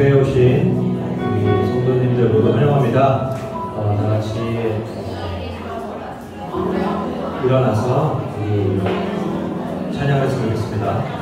예배에 오신 우리 성도님들 모두 환영합니다. 다 같이 일어나서 우리 찬양을 드리겠습니다.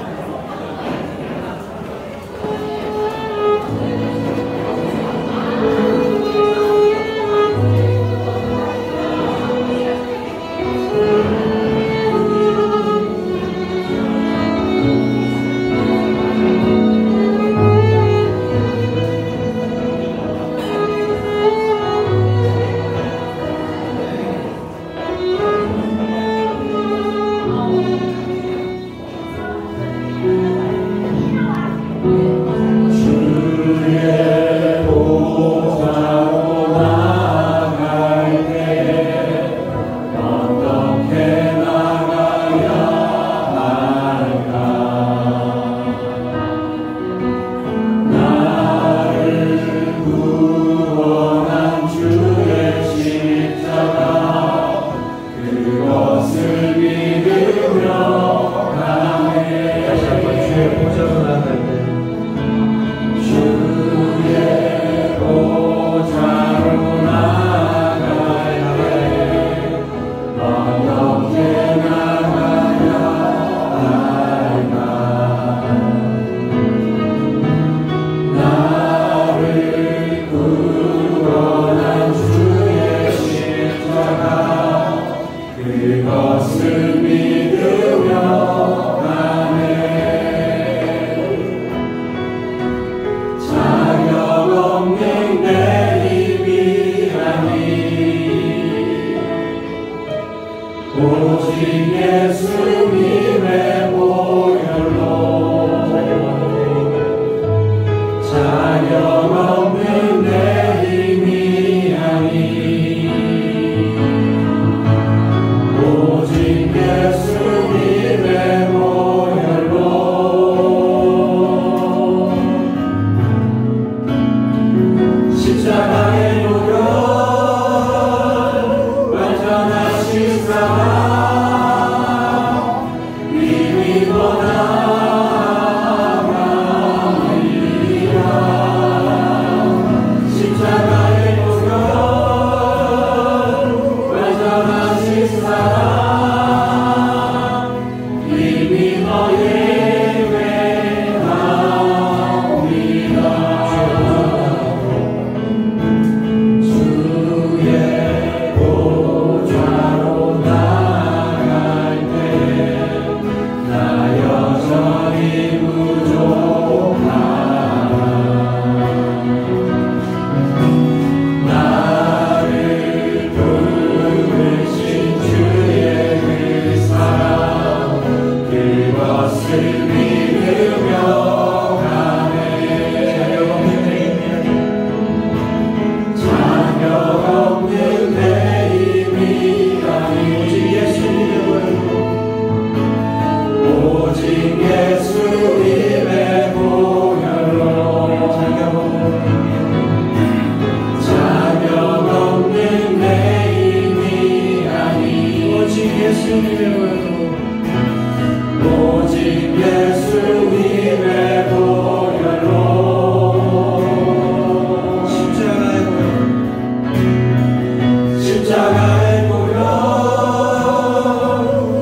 십자가의 보혈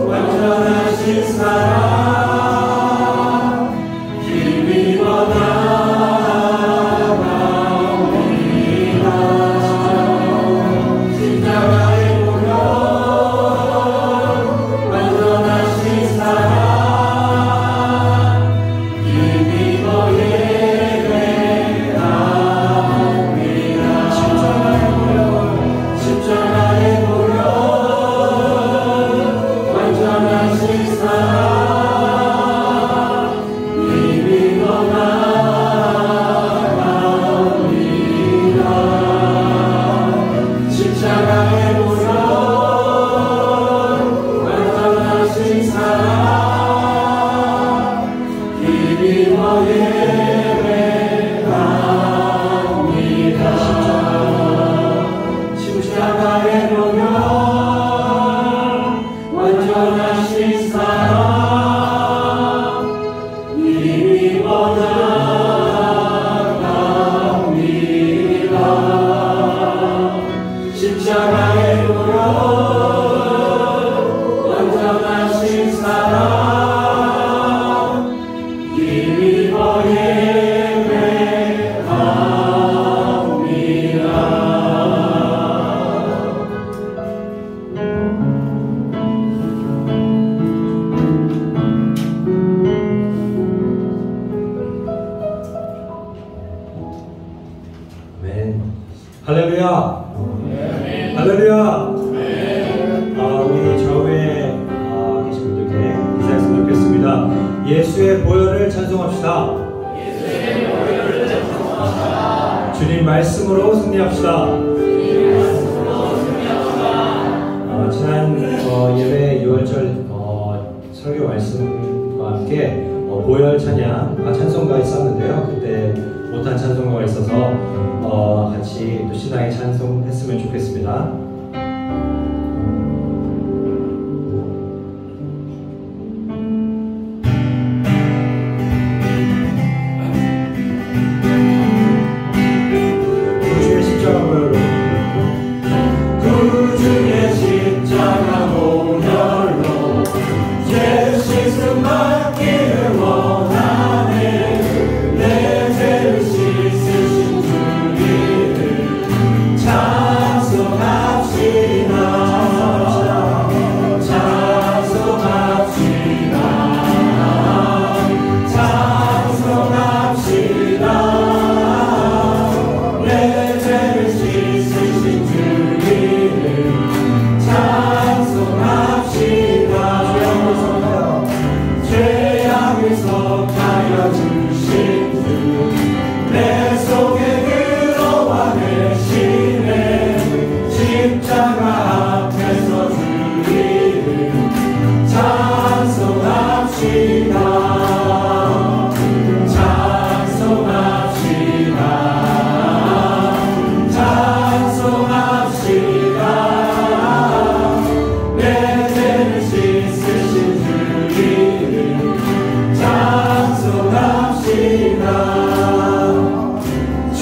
완전하신 사랑 할렐루야. 할렐루야. 우리 좌우에 계신 분들께 인사했으면 좋겠습니다. 예수의 보혈을 찬송합시다. 주님 말씀으로 승리합시다. 지난 예배 6월절 설교 말씀과 함께 보혈 찬양 찬송가 있었는데요. 그때 못한 찬송가가 있어서 같이 또 신앙의 찬송했으면 좋겠습니다. 구주의 십자가 보혈로 구주의 십자가 보혈로 죄 씻음 받기를 원하네. 내 죄를 씻으신 주님을 찬송합시다. 찬송합시다. 찬송합시다. 내 죄를 씻으신 주님을 찬송합시다. 죄악을 속하여 주신 주 내 속에 들어와 계시네. 십자가 앞에서 주님을 찬송합시다. 찬송합시다. 찬송합시다. 내 죄를 씻으신 주님을 찬송합시다. 주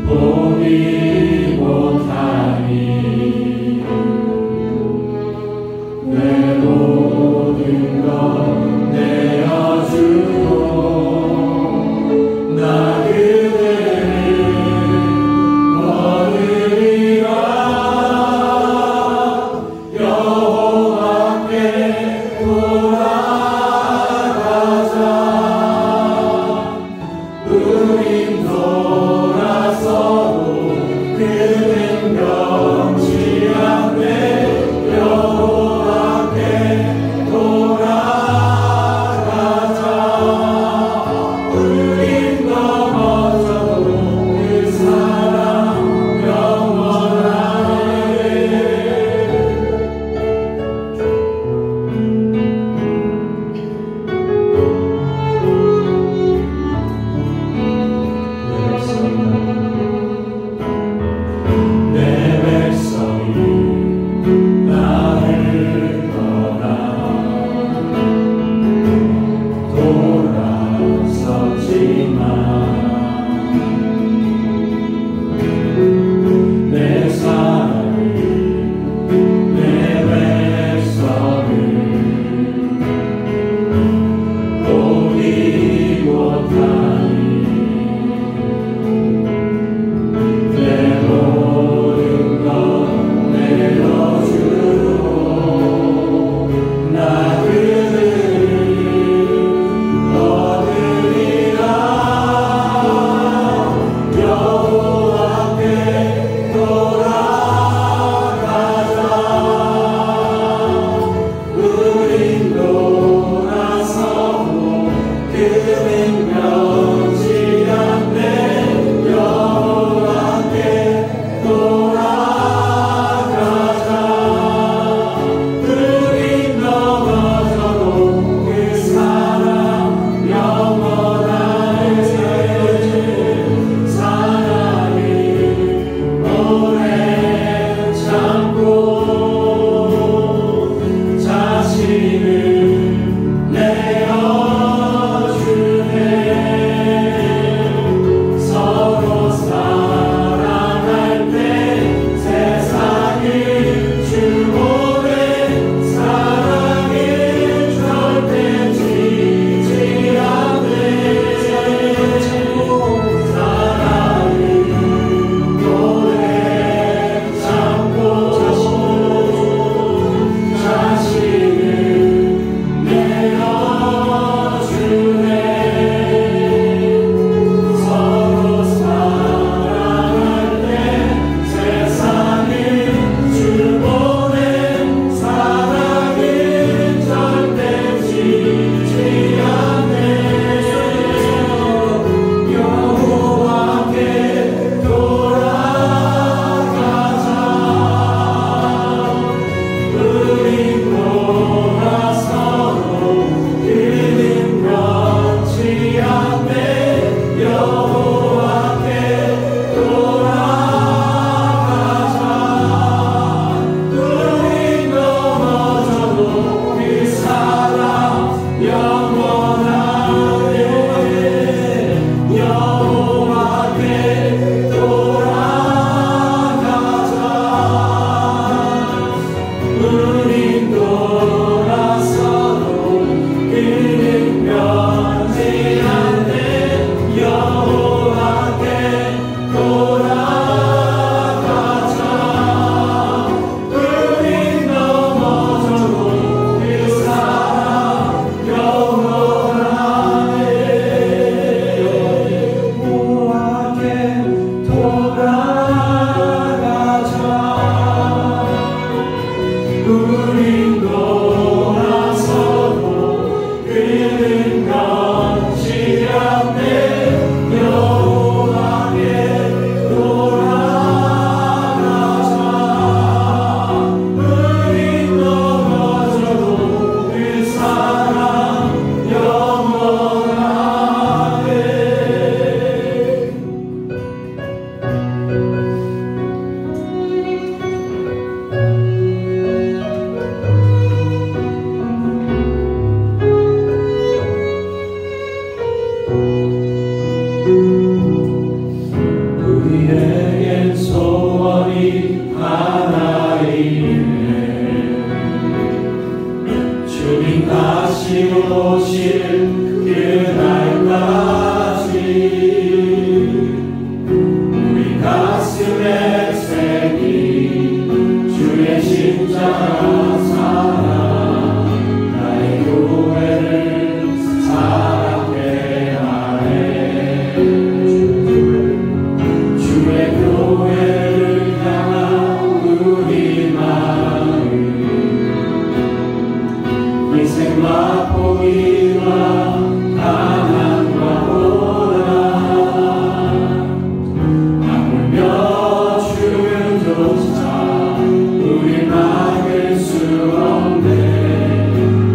보지 못하니 내 모든 것 내어주고 나 그대를 얻으리라 여호와께 돌아가자 우린 돌아서도 그는 변치 않네 여호와께 돌아가자 우린 넘어져도 그 사랑 영원하네 우리에겐 소원이 하나이네. 주님 다시 오실 그날까지 우리 가슴에 새긴 주의 십자가 사랑, 나의 교회를 사랑케 하네. 주의 교회를 향한 우리 마음, 인생과 포기와 가난과 고난, 아물며 죽음조차 우리 막을 수 없네.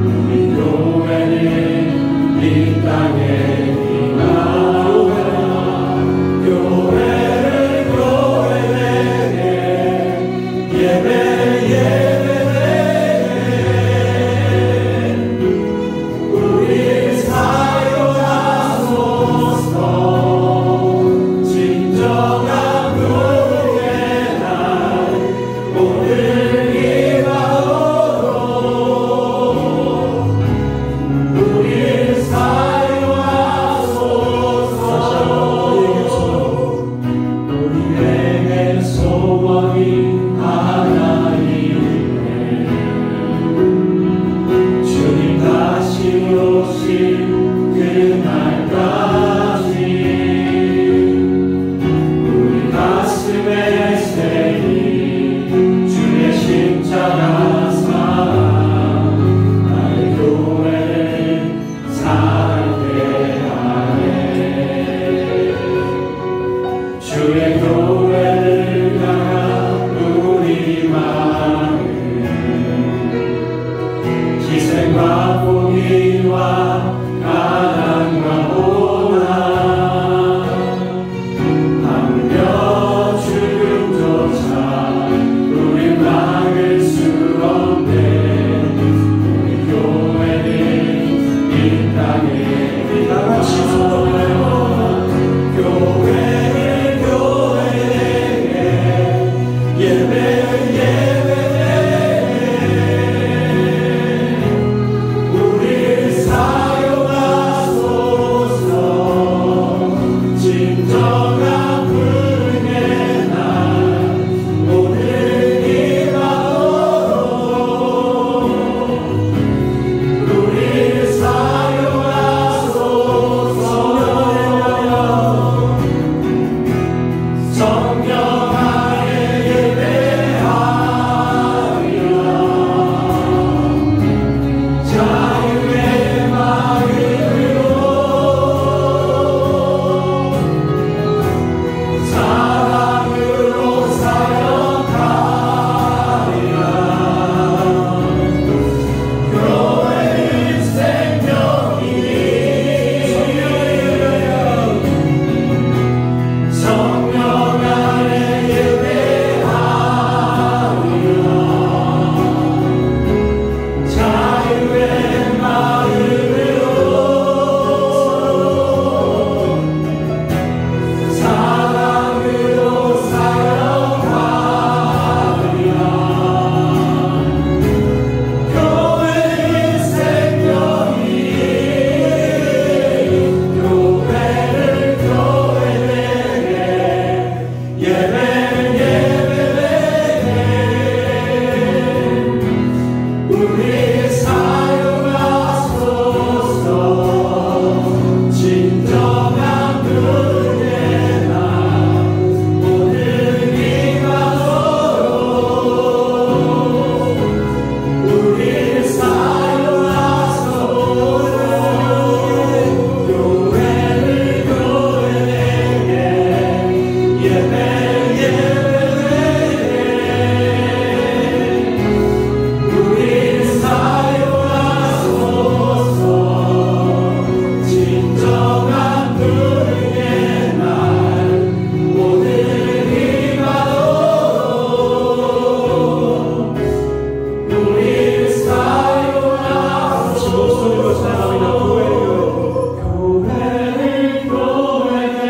우리 교회는 이 땅의 희망, 교회에게 예배 우리 사용하소서. 진정한 부흥의 날 오늘 이 밤으로 우리 사용하소서. 우리에게 소원이 하나이네. 주님 다시 오실 그날까지 우리 가슴에 새긴 주의 십자가 사랑, 나의 교회를 사랑케 하네. 주의 교회를 향한 우리 마음, 희생과 포기와 가난과 고난, 아물며 죽음조차 우리 막을 수 없네. 우리 교회는 이 땅에 다 같이 불러요. 교회에게 예배 우리 사용하소서. 진정한 부흥의 날 오늘 이 밤으로 우리 사용하소서. 성령 안에 예배하며 자유의 마음으로 사랑으로 사역하며 교회의 생명이니 성령 안에 예배하며 자유의 마음으로 사랑으로 사역하며 교회의 생명이 교회에게 예배 우리 사용하소서. 진정한 부흥의 날 오늘 이 밤으로 우리 사용하소서. 교회에게 예배 우리 사용하소서. 진정한 부흥의 날 오늘 이 밤으로 우리 사용하소서. 교회를 교회에게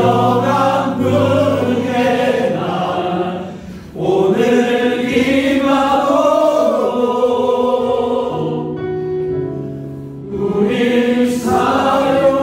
영원한 그의 날 오늘 기뻐하고 우리 사용하소서.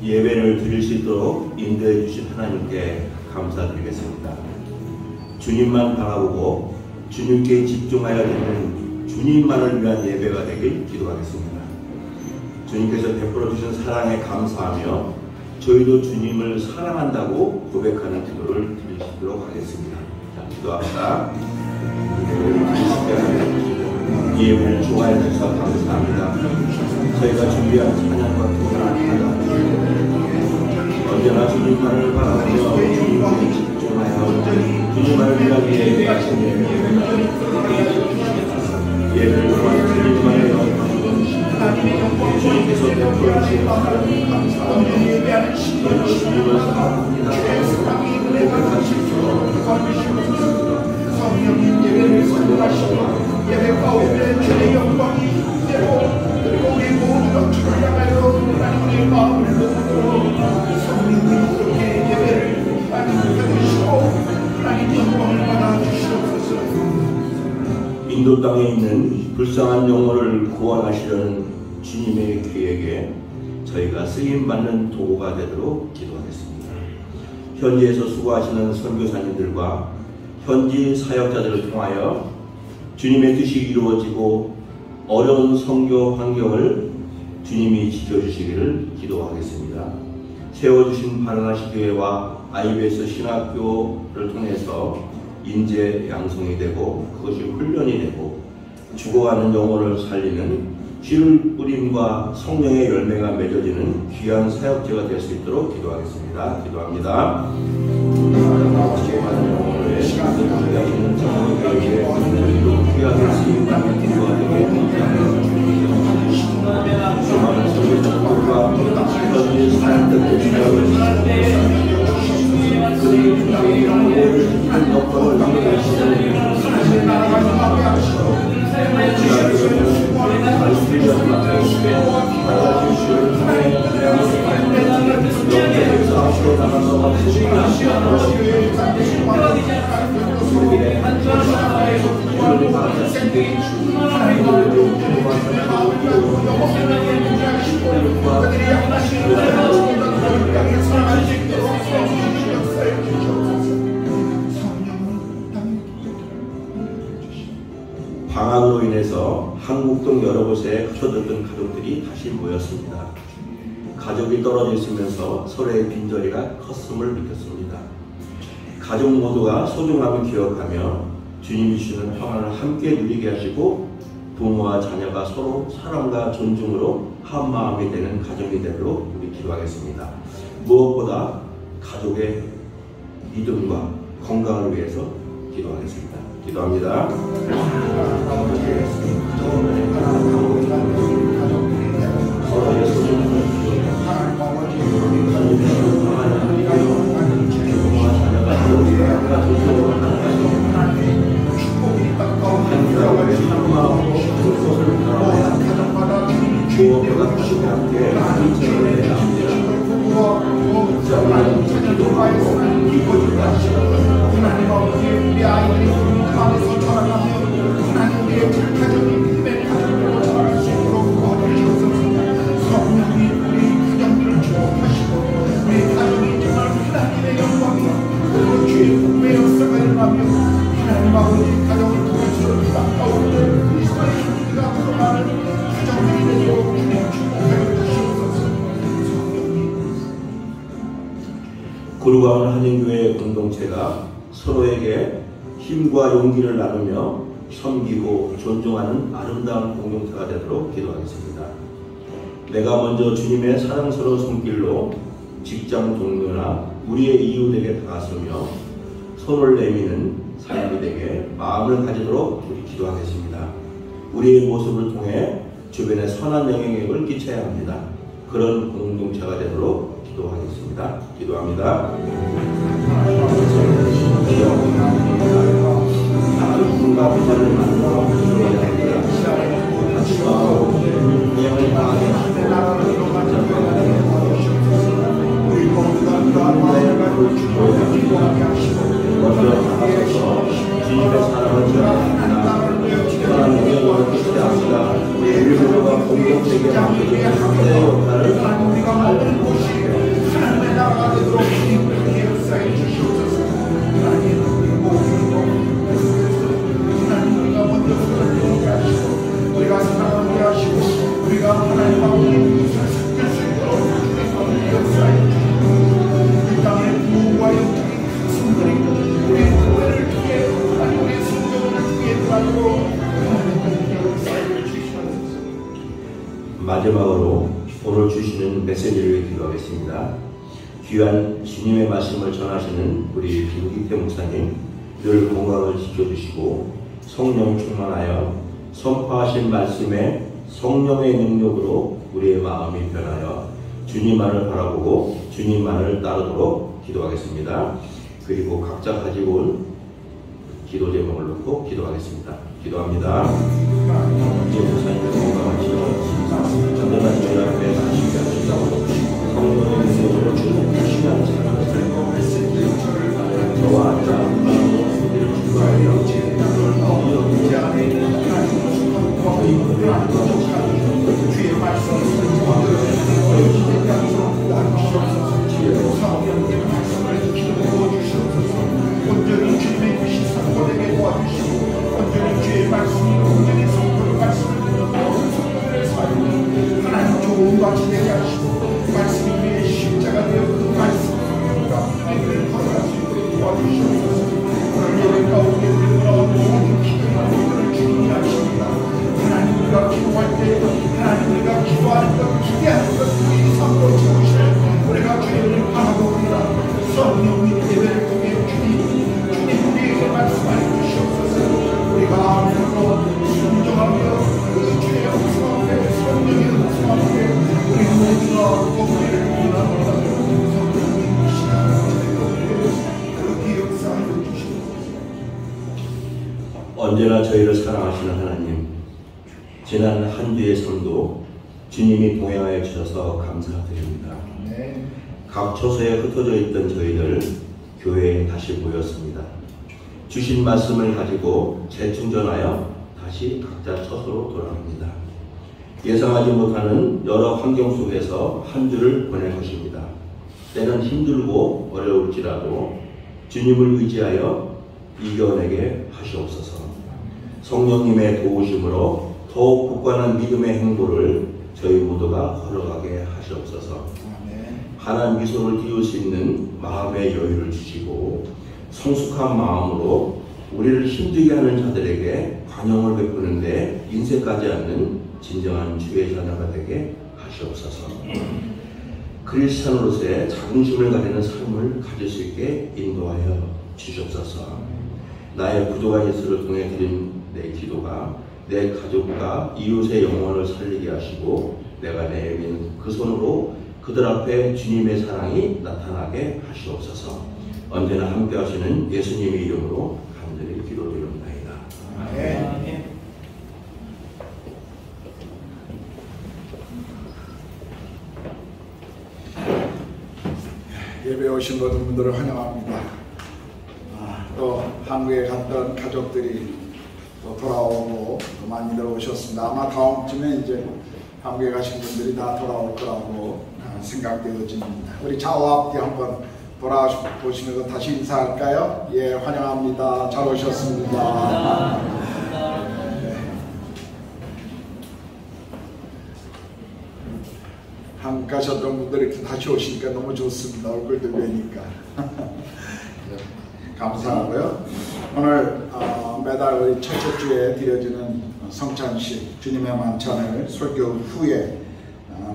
예배를 드릴 수 있도록 인도해 주신 하나님께 감사드리겠습니다. 주님만 바라보고 주님께 집중하여 듣는 주님만을 위한 예배가 되길 기도하겠습니다. 주님께서 베풀어 주신 사랑에 감사하며 저희도 주님을 사랑한다고 고백하는 기도를 드리도록 하겠습니다. 자, 기도합니다. 이 예배를 좋아해 주셔서 감사합니다. 저희가 준비한 찬양과 기도를 언제나 주님만을 바라보며 주님께 집중하여 주님만을 위한 예배하신 예배를 통한 주님만을 영광하고 주님께서 베풀어 주신 사랑을 감사하며 저희도 주님을 사랑합니다. 성령님 예배를 선포하시고 예배 가운데 주의 영광이 되고 그리고 우리 모두가 찬양하여 하나님의 마음을 먹고 성령님 그렇게 예배를 하나님 받으시고 하나님 영광을 받아 주시옵소서. 인도 땅에 있는 불쌍한 영혼을 구원하시려는 주님의 계획에 저희가 쓰임받는 도구가 되도록 기도하겠습니다. 현지에서 수고하시는 선교사님들과 현지 사역자들을 통하여 주님의 뜻이 이루어지고 어려운 선교 환경을 주님이 지켜주시기를 기도하겠습니다. 세워주신 바라나시 교회와 IBS 신학교를 통해서 인재 양성이 되고 그것이 훈련이 되고 죽어가는 영혼을 살리는 씨를 뿌림과 성령의 열매가 맺어지는 귀한 사역제가 될 수 있도록 기도하겠습니다. 기도합니다. 죽어가는 영혼을 하시는 정의교회에 귀하게 쓰임받는 기도가 되게 수많은 선교사님들과 현지 사역자들의 주님을 그들이 주님의 영혼을 한 여건을 남겨주시는 하나님의 나라가 하시고 방학으로 인해서 한국동 여러 곳에 흩어졌던 가족들이 다시 모였습니다. 가족이 떨어져 있으면서 서로의 빈자리가 컸음을 느꼈습니다. 가족 모두가 소중함을 기억하며 주님이 주시는 평안을 함께 누리게 하시고 부모와 자녀가 서로 사랑과 존중으로 한마음이 되는 가정이 되도록 우리 기도하겠습니다. 무엇보다 가족의 믿음과 건강을 위해서 기도하겠습니다. 기도합니다. 서로의 소중함을 부모와 자녀가 서로 존중으로 무엇보다 주님과 함께 인생을 해야 합니다. 하나님 아버지 우리 아이들이 마음에서 자라나며 하나님 우리의 가정이 믿음의 가정으로 자랄 수 있도록 도와주시옵소서. 성령이 우리 가정들을 축복하시고 우리 가정이 정말 하나님의 영광이 그리고 주의 복음의 역사가 일어나며 하나님 아버지 가정을 통해서 가까운 그리스도의 형제가 드러나는 가정들이 구루강 한인교회 공동체가 서로에게 힘과 용기를 나누며 섬기고 존중하는 아름다운 공동체가 되도록 기도하겠습니다. 내가 먼저 주님의 사랑스러운 손길로 직장 동료나 우리의 이웃에게 다가서며 손을 내미는 삶이 되게 마음을 가지도록 우리 기도하겠습니다. 우리의 모습을 통해 주변에 선한 영향력을 끼쳐야 합니다. 그런 공동체가 되도록 기도하겠습니다. 기도합니다. 누군가 부자를 만들어 기도해야 합니다. 하지마 영을 당하게 하시고 먼저 나가서 주님의 사랑을 전합니다. 특별한 영역을 끼치지 않습니다. 우리 모두가 공동체에 맡겨진 함대의 역할을 하나님의 나라가 되도록 주님께 역사해 주시옵소서. 하나님 우리가 먼저 그렇게 하시고 우리가 사랑하게 하시고 우리가 하나님과 우리 이웃을 섬길 수 있도록 주님께 역사해 주시옵소서. 이 땅의 부와 영적인 승들이 우리 교회를 통해 하나님 우리 성도를 통해 들어가도록 하나님께 역사해 주시옵소서. 마지막으로 오늘 주시는 메시지를 기도하겠습니다. 귀한 주님의 말씀을 전하시는 우리 김기태 목사님 늘 건강을 지켜주시고 성령 충만하여 선포하신 말씀에 성령의 능력으로 우리의 마음이 변하여 주님만을 바라보고 주님만을 따르도록 기도하겠습니다. 그리고 각자 가지고 온 기도 제목을 놓고 기도하겠습니다. 기도합니다. 이제 목사님의 건강하시고 전도단 저희 앞에 가시게 하시고 성령의 능력으로 주는 시간 삶을 저와 앉아 우리를 주관하여 주의 말씀을 온전히 주님의 뜻이 선포되게 도와주시고 온전히 주의 말씀이 온전히 선포의 말씀을 모든 성도들의 삶을 하나님 좋은 같이 되게 하시고 말씀이 우리의 십자가 되어 그 말씀과 하나님을 걸어갈 수 있도록 도와주시옵소서. 오늘 예배 가운데 우리가 모든 기도나 모든 주님이 하십니다. 하나님 우리가 기도할 때 하나님 우리가 기도하는 것 기대하는 것 우리 삶으로 채우시는 우리가 주님을 바라봅니다. 성령의 예배를 통해 주님 우리에게 말씀하여 주시옵소서. 우리가 아멘으로 순종하며 그 주의 음성 앞에 성령의 음성 앞에 우리 모두가 고개를 위하노라. 성령의 시간을 그렇게 역사하여 주시옵소서. 언제나 저희를 사랑하시는 하나님, 지난 한 주의 삶도 주님이 동행하여 주셔서 감사드립니다. 각 처소에 흩어져 있던 저희들 교회에 다시 모였습니다. 주신 말씀을 가지고 재충전하여 다시 각자 처소로 돌아갑니다. 예상하지 못하는 여러 환경 속에서 한 주를 보낼 것입니다. 때는 힘들고 어려울지라도 주님을 의지하여 이겨내게 하시옵소서. 성령님의 도우심으로 더욱 굳건한 믿음의 행보를 저희 모두가 걸어가게 하시옵소서. 환한 미소를 띄울 수 있는 마음의 여유를 주시고 성숙한 마음으로 우리를 힘들게 하는 자들에게 관용을 베푸는데 인색하지 않는 진정한 주의 자녀가 되게 하시옵소서. 크리스찬으로서의 자긍심을 가지는 삶을 가질 수 있게 인도하여 주시옵소서. 나의 부족한 예수를 통해 드린 내 기도가 내 가족과 이웃의 영혼을 살리게 하시고 내가 내민 그 손으로 그들 앞에 주님의 사랑이 나타나게 하시옵소서. 언제나 함께 하시는 예수님의 이름으로 간절히 기도드립니다. 아멘. 예배에 오신 모든 분들을 환영합니다. 또 한국에 갔던 가족들이 또 돌아오고 또 많이들 오셨습니다. 아마 다음 주에 이제 한국에 가신 분들이 다 돌아올 거라고 생각되어집니다. 우리 좌우 앞뒤 한번 돌아보시면서 다시 인사할까요? 예, 환영합니다. 잘 오셨습니다. 한국 가셨던 분들 이렇게 다시 오시니까 너무 좋습니다. 얼굴도 뵈니까. 감사하고요. 오늘 매달 우리 첫째 주에 드려지는 성찬식 주님의 만찬을 설교 후에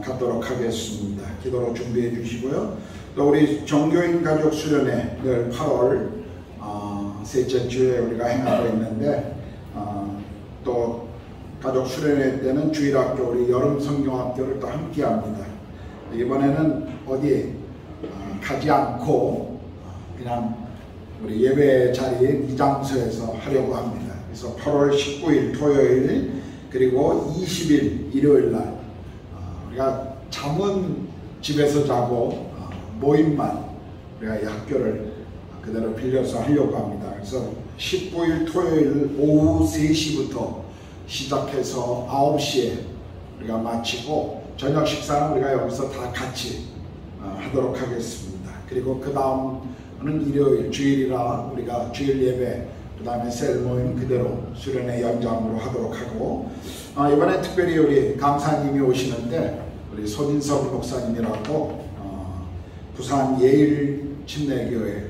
갖도록 하겠습니다. 기도로 준비해 주시고요. 또 우리 종교인 가족 수련회 늘 8월 셋째 주에 우리가 행하고 있는데 또 가족 수련회 때는 주일학교 우리 여름 성경학교를 또 함께 합니다. 이번에는 어디 가지 않고 그냥 우리 예배 자리에 이 장소에서 하려고 합니다. 그래서 8월 19일 토요일 그리고 20일 일요일 날 우리가 잠은 집에서 자고 모임만 우리가 이 학교를 그대로 빌려서 하려고 합니다. 그래서 19일 토요일 오후 3시부터 시작해서 9시에 우리가 마치고 저녁 식사는 우리가 여기서 다 같이 하도록 하겠습니다. 그리고 그 다음은 일요일 주일이라 우리가 주일 예배 그 다음에 셀 모임 그대로 수련회 연장으로 하도록 하고 이번에 특별히 우리 강사님이 오시는데 우리 손인석 목사님이라고 부산 예일 침례교회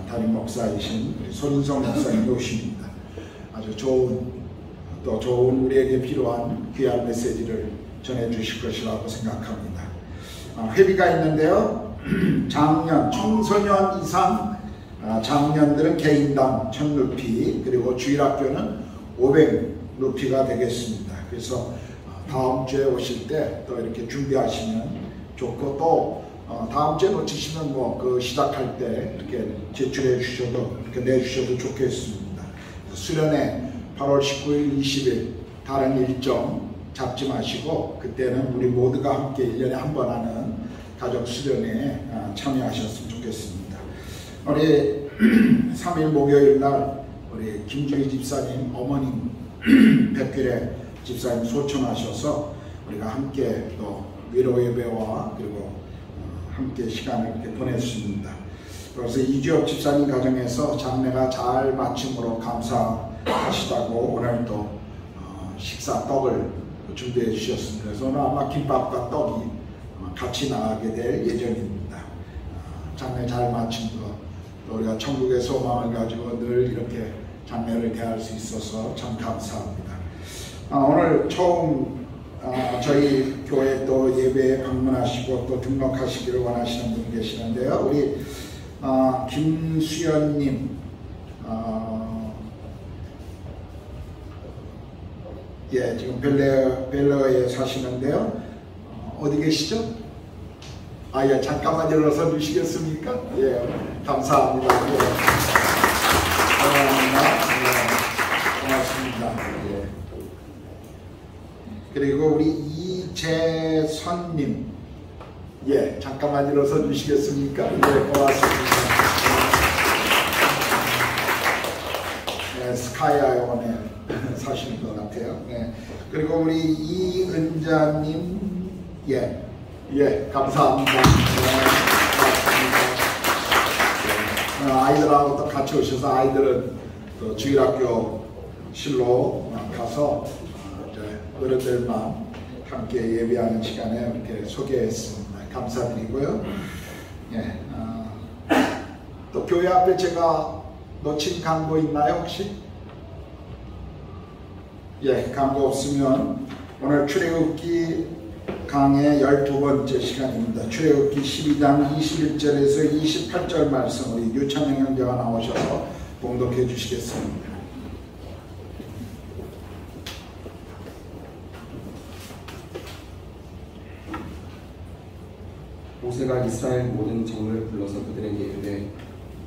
담임 목사이신 우리 손인석 목사님이 오십니다. 아주 좋은 우리에게 필요한 귀한 메시지를 전해 주실 것이라고 생각합니다. 회비가 있는데요. 장년, 청소년 이상 장년들은 개인당 1000루피 그리고 주일학교는 500루피가 되겠습니다. 그래서 다음 주에 오실 때 또 이렇게 준비하시면 좋고 또 다음 주에 놓치시면 그 시작할 때 이렇게 제출해 주셔도 이렇게 내주셔도 좋겠습니다. 수련회 8월 19일, 20일 다른 일정 잡지 마시고 그때는 우리 모두가 함께 1년에 한 번 하는 가족 수련회에 참여하셨으면 좋겠습니다. 우리 3일 목요일 날 우리 김주희 집사님 어머님 백길에 집사님 소천하셔서 우리가 함께 또 위로 예배와 그리고 함께 시간을 이렇게 보냈습니다. 그래서 이주엽 집사님 가정에서 장례가 잘 마침으로 감사하시다고 오늘 또 식사 떡을 준비해 주셨습니다. 그래서 오늘 아마 김밥과 떡이 같이 나가게 될 예정입니다. 장례 잘 마친 것, 또 우리가 천국의 소망을 가지고 늘 이렇게 장례를 대할 수 있어서 참 감사합니다. 오늘 처음 저희 교회 또 예배에 방문하시고 또 등록하시기를 원하시는 분 계시는데요. 우리 김수연님 예, 지금 벨레어에 사시는데요. 어디 계시죠? 예, 잠깐만 일어서 주시겠습니까? 예, 감사합니다. 예. 고맙습니다. 예. 그리고 우리 이재선님, 예, 잠깐만 일어서 주시겠습니까? 예, 고맙습니다. 네, 스카이아이온에 사시는 것 같아요. 네. 그리고 우리 이은자님, 예, 감사합니다. 네, 고맙습니다. 아이들하고 또 같이 오셔서 아이들은 또 주일학교 실로 가서 어른들만 함께 예배하는 시간에 이렇게 소개했습니다. 감사드리고요. 예, 또 교회 앞에 제가 놓친 광고 있나요 혹시? 예, 광고 없으면 오늘 출애굽기 강의 12번째 시간입니다. 출애굽기 12장 21절에서 28절 말씀 우리 유찬영 형제가 나오셔서 봉독해 주시겠습니다. 모세가 이스라엘 모든 장로를 불러서 그들에게 이르되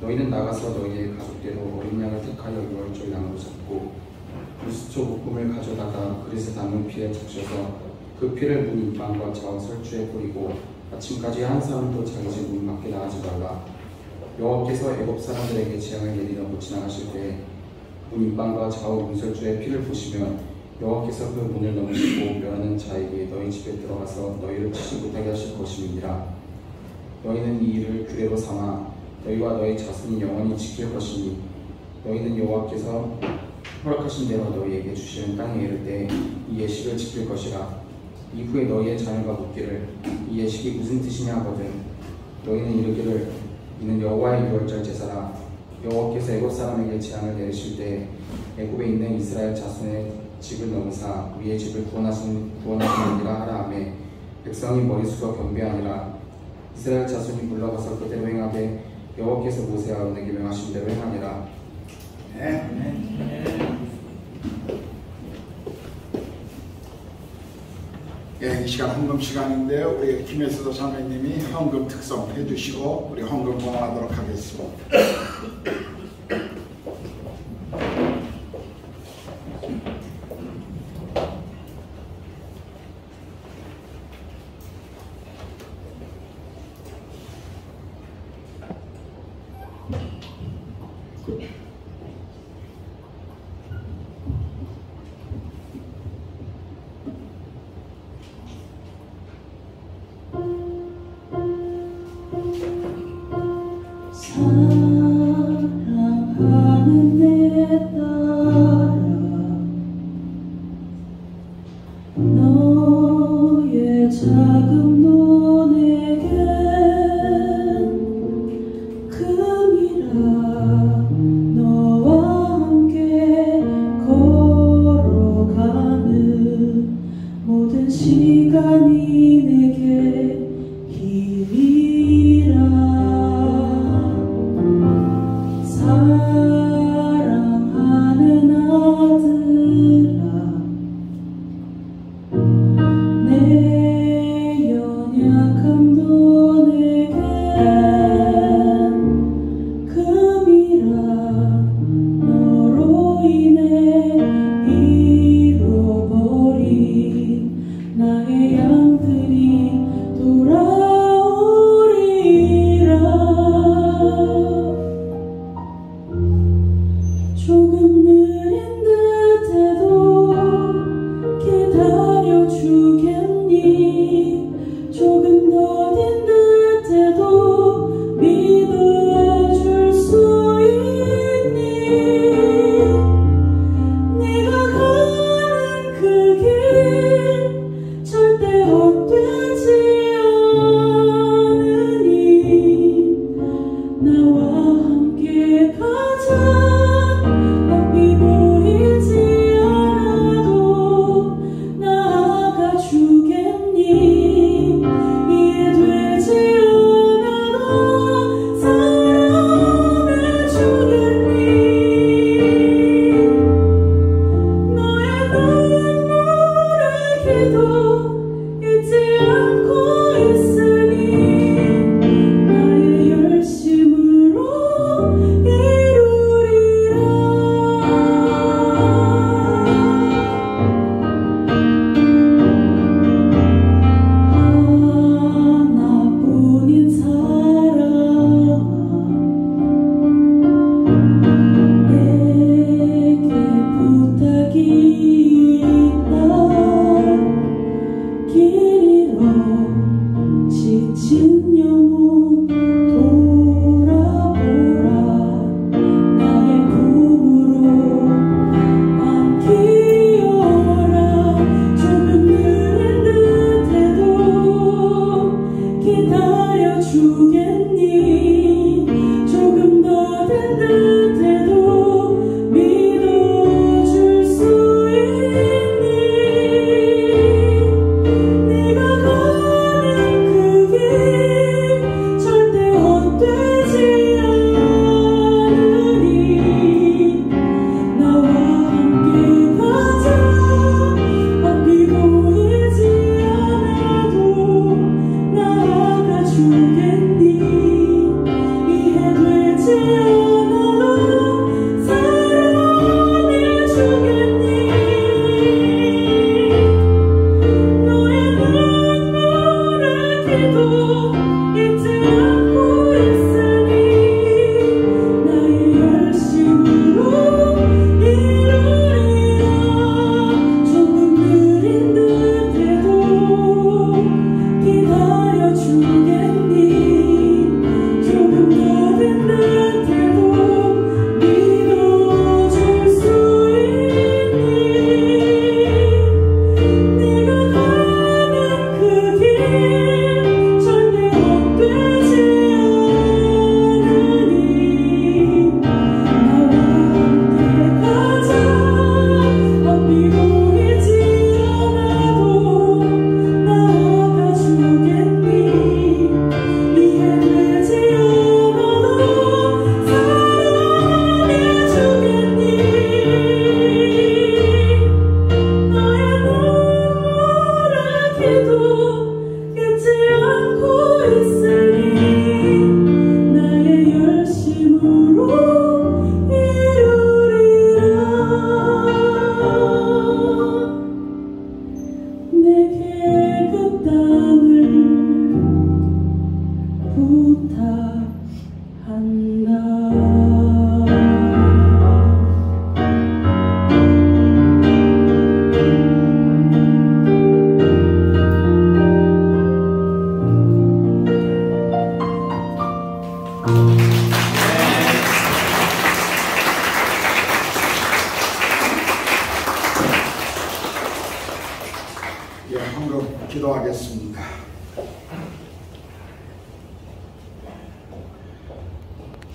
너희는 나가서 너희의 가족대로 어린 양을 택하여 6월절 양으로 잡고 무수초 볶음을 가져다가 그릇에 담은 피에 적셔서 그 피를 문 입방과 좌우 설주에 뿌리고 아침까지 한 사람도 자기 집 문 밖에 나가지 말라. 여호와께서 애굽 사람들에게 재앙을 내리려 못 지나가실 때에 문 입방과 좌우 문설주의 피를 보시면 여호와께서 그 문을 넘으시고 멸하는 자에게 너희 집에 들어가서 너희를 치지 못하게 하실 것임이니라. 너희는 이 일을 규례로 삼아 너희와 너희 자손이 영원히 지킬 것이니 너희는 여호와께서 허락하신 대로 너희에게 주시는 땅에 이를 때 이 예식을 지킬 것이라. 이후에 너희의 자녀가 묻기를 이 예식이 무슨 뜻이냐 하거든 너희는 이르기를 이는 여호와의 유월절 제사라. 여호와께서 애굽 사람에게 재앙을 내리실 때 애굽에 있는 이스라엘 자손의 집을 넘으사 위의 집을 구원하시느니라 하라 하매 백성이 머리 숙여 경배하니라. 이스라엘 자손이 물러가서 그대로 행하되 여호와께서 모세와 아론에게 명하신 대로 행하니라. 이 시간 헌금 시간인데요. 우리 김혜수도 자매님이 헌금 특성 해주시고 우리 헌금 봉헌하도록 하겠습니다. 사랑하는 내 딸아 너의 작은 눈에겐 금이라 너와 함께 걸어가는 모든 시간이 내게 힘이라. 사랑하는 아들아 내 연약한 눈에겐 금이라 너로 인해 잃어버린 나의 양들이 돌아오리.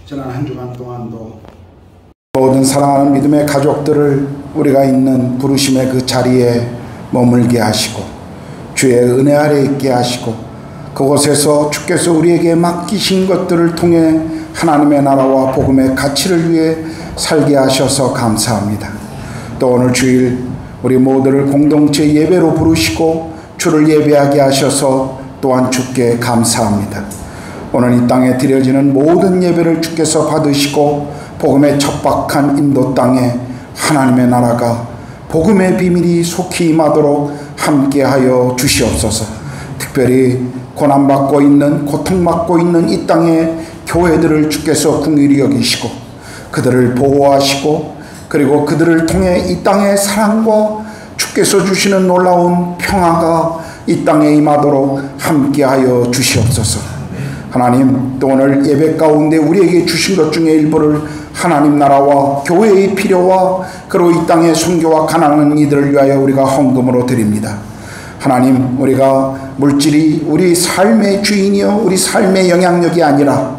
지난 한 주간 동안도 모든 사랑하는 믿음의 가족들을 우리가 있는 부르심의 그 자리에 머물게 하시고 주의 은혜 아래 있게 하시고 그곳에서 주께서 우리에게 맡기신 것들을 통해 하나님의 나라와 복음의 가치를 위해 살게 하셔서 감사합니다. 또 오늘 주일 우리 모두를 공동체 예배로 부르시고 주를 예배하게 하셔서 또한 주께 감사합니다. 오늘 이 땅에 드려지는 모든 예배를 주께서 받으시고 복음의 척박한 인도 땅에 하나님의 나라가 복음의 비밀이 속히 임하도록 함께하여 주시옵소서. 특별히 고난받고 있는 고통받고 있는 이 땅의 교회들을 주께서 긍휼히 여기시고 그들을 보호하시고 그리고 그들을 통해 이 땅의 사랑과 주께서 주시는 놀라운 평화가 이 땅에 임하도록 함께하여 주시옵소서. 하나님, 또 오늘 예배 가운데 우리에게 주신 것 중에 일부를 하나님 나라와 교회의 필요와 그리고 이 땅의 선교와 가난한 이들을 위하여 우리가 헌금으로 드립니다. 하나님, 우리가 물질이 우리 삶의 주인이요 우리 삶의 영향력이 아니라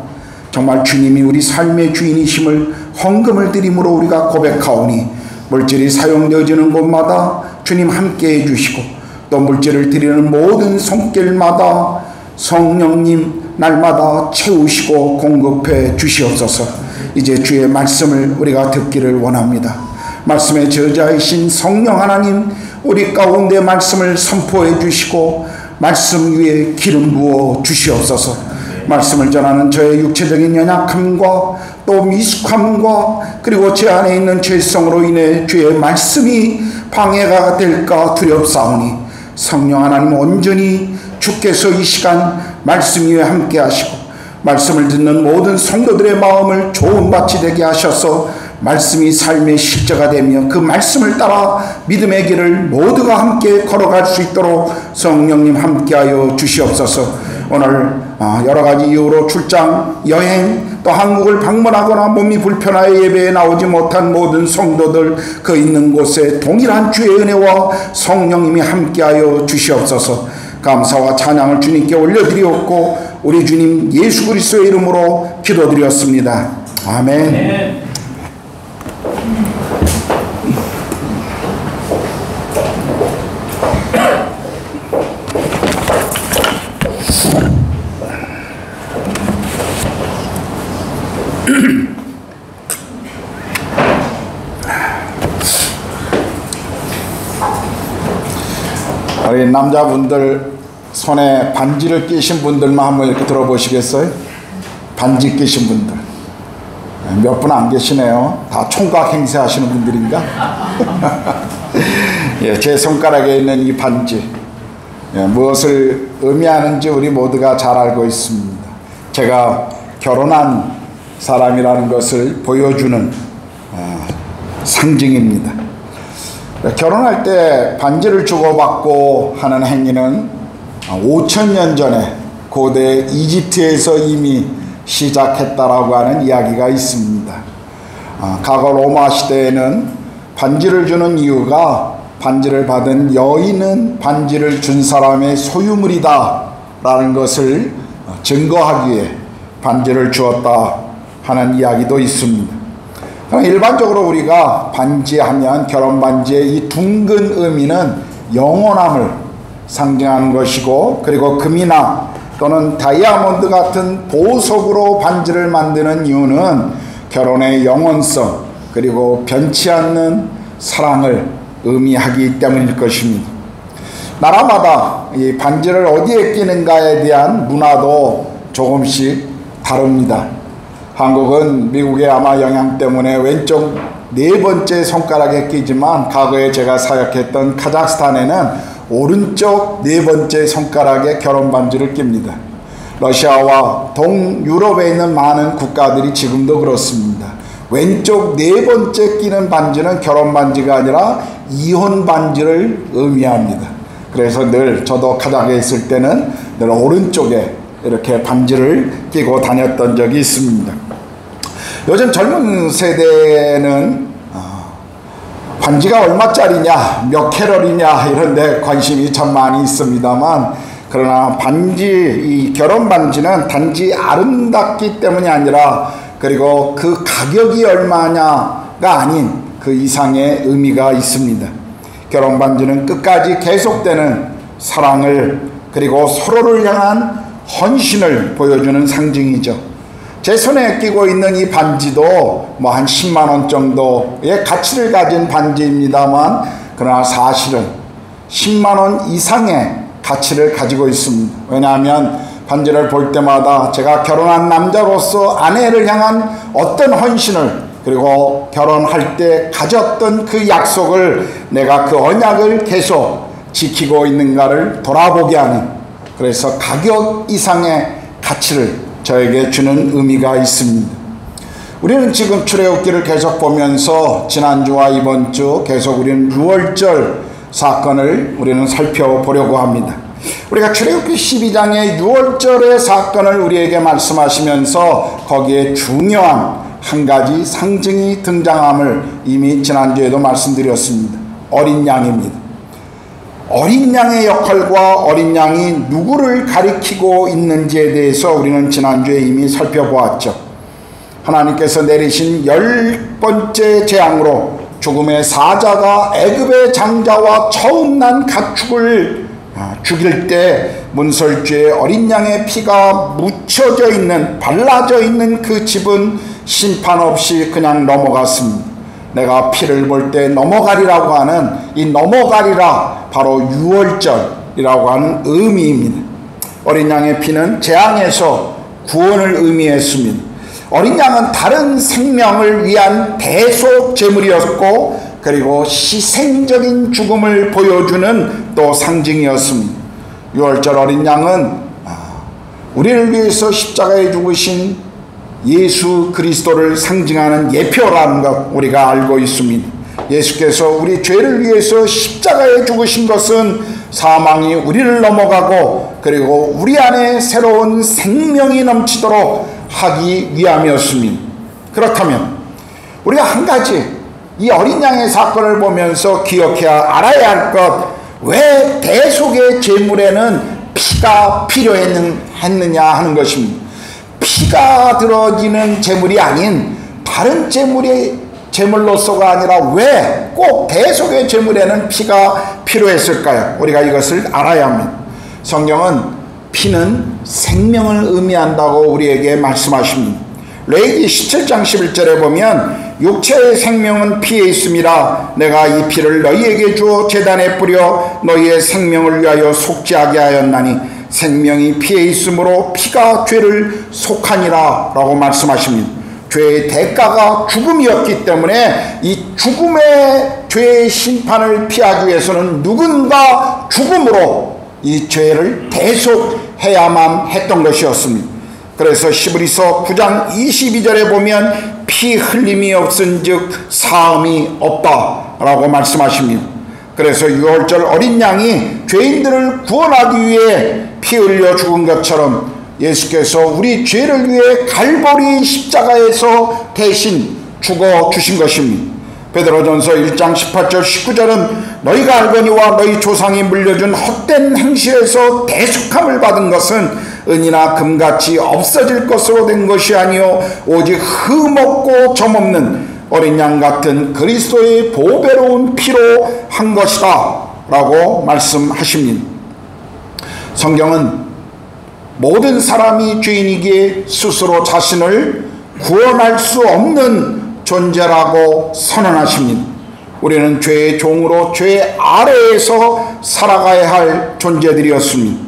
정말 주님이 우리 삶의 주인이심을 헌금을 드림으로 우리가 고백하오니 물질이 사용되어지는 곳마다 주님 함께해 주시고 또 물질을 드리는 모든 손길마다 성령님 날마다 채우시고 공급해 주시옵소서. 이제 주의 말씀을 우리가 듣기를 원합니다. 말씀의 저자이신 성령 하나님, 우리 가운데 말씀을 선포해 주시고 말씀 위에 기름 부어 주시옵소서. 말씀을 전하는 저의 육체적인 연약함과 또 미숙함과 그리고 제 안에 있는 죄성으로 인해 주의 말씀이 방해가 될까 두렵사오니 성령 하나님 온전히 주께서 이 시간 말씀 위에 함께 하시고 말씀을 듣는 모든 성도들의 마음을 좋은 밭이 되게 하셔서 말씀이 삶의 실제가 되며 그 말씀을 따라 믿음의 길을 모두가 함께 걸어갈 수 있도록 성령님 함께하여 주시옵소서. 오늘 여러 가지 이유로 출장, 여행, 또 한국을 방문하거나 몸이 불편하여 예배에 나오지 못한 모든 성도들 그 있는 곳에 동일한 주의 은혜와 성령님이 함께하여 주시옵소서. 감사와 찬양을 주님께 올려드리옵고 우리 주님 예수 그리스도의 이름으로 기도드렸습니다. 아멘. 우리 남자분들 손에 반지를 끼신 분들만 한번 이렇게 들어보시겠어요? 반지 끼신 분들 몇 분 안 계시네요. 다 총각 행세 하시는 분들인가? 예, 제 손가락에 있는 이 반지 무엇을 의미하는지 우리 모두가 잘 알고 있습니다. 제가 결혼한 사람이라는 것을 보여주는 상징입니다. 결혼할 때 반지를 주고받고 하는 행위는 5000년 전에 고대 이집트에서 이미 시작했다라고 하는 이야기가 있습니다. 과거 로마 시대에는 반지를 주는 이유가 반지를 받은 여인은 반지를 준 사람의 소유물이다 라는 것을 증거하기 위해 반지를 주었다 하는 이야기도 있습니다. 일반적으로 우리가 반지하면 결혼 반지의 이 둥근 의미는 영원함을 상징하는 것이고 그리고 금이나 또는 다이아몬드 같은 보석으로 반지를 만드는 이유는 결혼의 영원성 그리고 변치 않는 사랑을 의미하기 때문일 것입니다. 나라마다 이 반지를 어디에 끼는가에 대한 문화도 조금씩 다릅니다. 한국은 미국의 아마 영향 때문에 왼쪽 4번째 손가락에 끼지만 과거에 제가 사역했던 카자흐스탄에는 오른쪽 4번째 손가락에 결혼 반지를 낍니다. 러시아와 동유럽에 있는 많은 국가들이 지금도 그렇습니다. 왼쪽 4번째 끼는 반지는 결혼 반지가 아니라 이혼 반지를 의미합니다. 그래서 늘 저도 카자흐에 있을 때는 늘 오른쪽에 이렇게 반지를 끼고 다녔던 적이 있습니다. 요즘 젊은 세대는 반지가 얼마짜리냐 몇 캐럴이냐 이런 데 관심이 참 많이 있습니다만 그러나 이 결혼 반지는 단지 아름답기 때문이 아니라 그리고 그 가격이 얼마냐가 아닌 그 이상의 의미가 있습니다. 결혼 반지는 끝까지 계속되는 사랑을 그리고 서로를 향한 헌신을 보여주는 상징이죠. 제 손에 끼고 있는 이 반지도 뭐 한 10만 원 정도의 가치를 가진 반지입니다만 그러나 사실은 10만 원 이상의 가치를 가지고 있습니다. 왜냐하면 반지를 볼 때마다 제가 결혼한 남자로서 아내를 향한 어떤 헌신을 그리고 결혼할 때 가졌던 그 약속을 내가 그 언약을 계속 지키고 있는가를 돌아보게 하는, 그래서 가격 이상의 가치를 저에게 주는 의미가 있습니다. 우리는 지금 출애굽기를 계속 보면서 지난주와 이번 주 계속 우리는 6월절 사건을 우리는 살펴보려고 합니다. 우리가 출애굽기 12장의 6월절의 사건을 우리에게 말씀하시면서 거기에 중요한 한 가지 상징이 등장함을 이미 지난주에도 말씀드렸습니다. 어린 양입니다. 어린 양의 역할과 어린 양이 누구를 가리키고 있는지에 대해서 우리는 지난주에 이미 살펴보았죠. 하나님께서 내리신 10번째 재앙으로 죽음의 사자가 애굽의 장자와 처음 난 가축을 죽일 때 문설주에 어린 양의 피가 묻혀져 있는, 발라져 있는 그 집은 심판 없이 그냥 넘어갔습니다. 내가 피를 볼 때 넘어가리라고 하는 이 넘어가리라 바로 6월절이라고 하는 의미입니다. 어린 양의 피는 재앙에서 구원을 의미했습니다. 어린 양은 다른 생명을 위한 대속 제물이었고 그리고 희생적인 죽음을 보여주는 또 상징이었습니다. 6월절 어린 양은 우리를 위해서 십자가에 죽으신 예수 그리스도를 상징하는 예표라는 것 우리가 알고 있습니다. 예수께서 우리 죄를 위해서 십자가에 죽으신 것은 사망이 우리를 넘어가고 그리고 우리 안에 새로운 생명이 넘치도록 하기 위함이었습니다. 그렇다면 우리가 한 가지 이 어린 양의 사건을 보면서 기억해야 알아야 할 것, 왜 대속의 제물에는 피가 필요했느냐 하는 것입니다. 피가 들어지는 제물이 아닌 다른 제물로서가 아니라 왜 꼭 대속의 제물에는 피가 필요했을까요? 우리가 이것을 알아야 합니다. 성경은 피는 생명을 의미한다고 우리에게 말씀하십니다. 레위기 17장 11절에 보면 육체의 생명은 피에 있음이라 내가 이 피를 너희에게 주어 제단에 뿌려 너희의 생명을 위하여 속죄하게 하였나니 생명이 피에 있으므로 피가 죄를 속하니라 라고 말씀하십니다. 죄의 대가가 죽음이었기 때문에 이 죽음의 죄의 심판을 피하기 위해서는 누군가 죽음으로 이 죄를 대속해야만 했던 것이었습니다. 그래서 히브리서 9장 22절에 보면 피 흘림이 없은즉 사함이 없다라고 말씀하십니다. 그래서 6월절 어린 양이 죄인들을 구원하기 위해 피 흘려 죽은 것처럼 예수께서 우리 죄를 위해 갈보리 십자가에서 대신 죽어 주신 것입니다. 베드로전서 1장 18절 19절은 너희가 알거니와 너희 조상이 물려준 헛된 행실에서 대속함을 받은 것은 은이나 금같이 없어질 것으로 된 것이 아니요 오직 흠없고 점없는 어린 양 같은 그리스도의 보배로운 피로 한 것이다 라고 말씀하십니다. 성경은 모든 사람이 죄인이기에 스스로 자신을 구원할 수 없는 존재라고 선언하십니다. 우리는 죄의 종으로 죄 아래에서 살아가야 할 존재들이었습니다.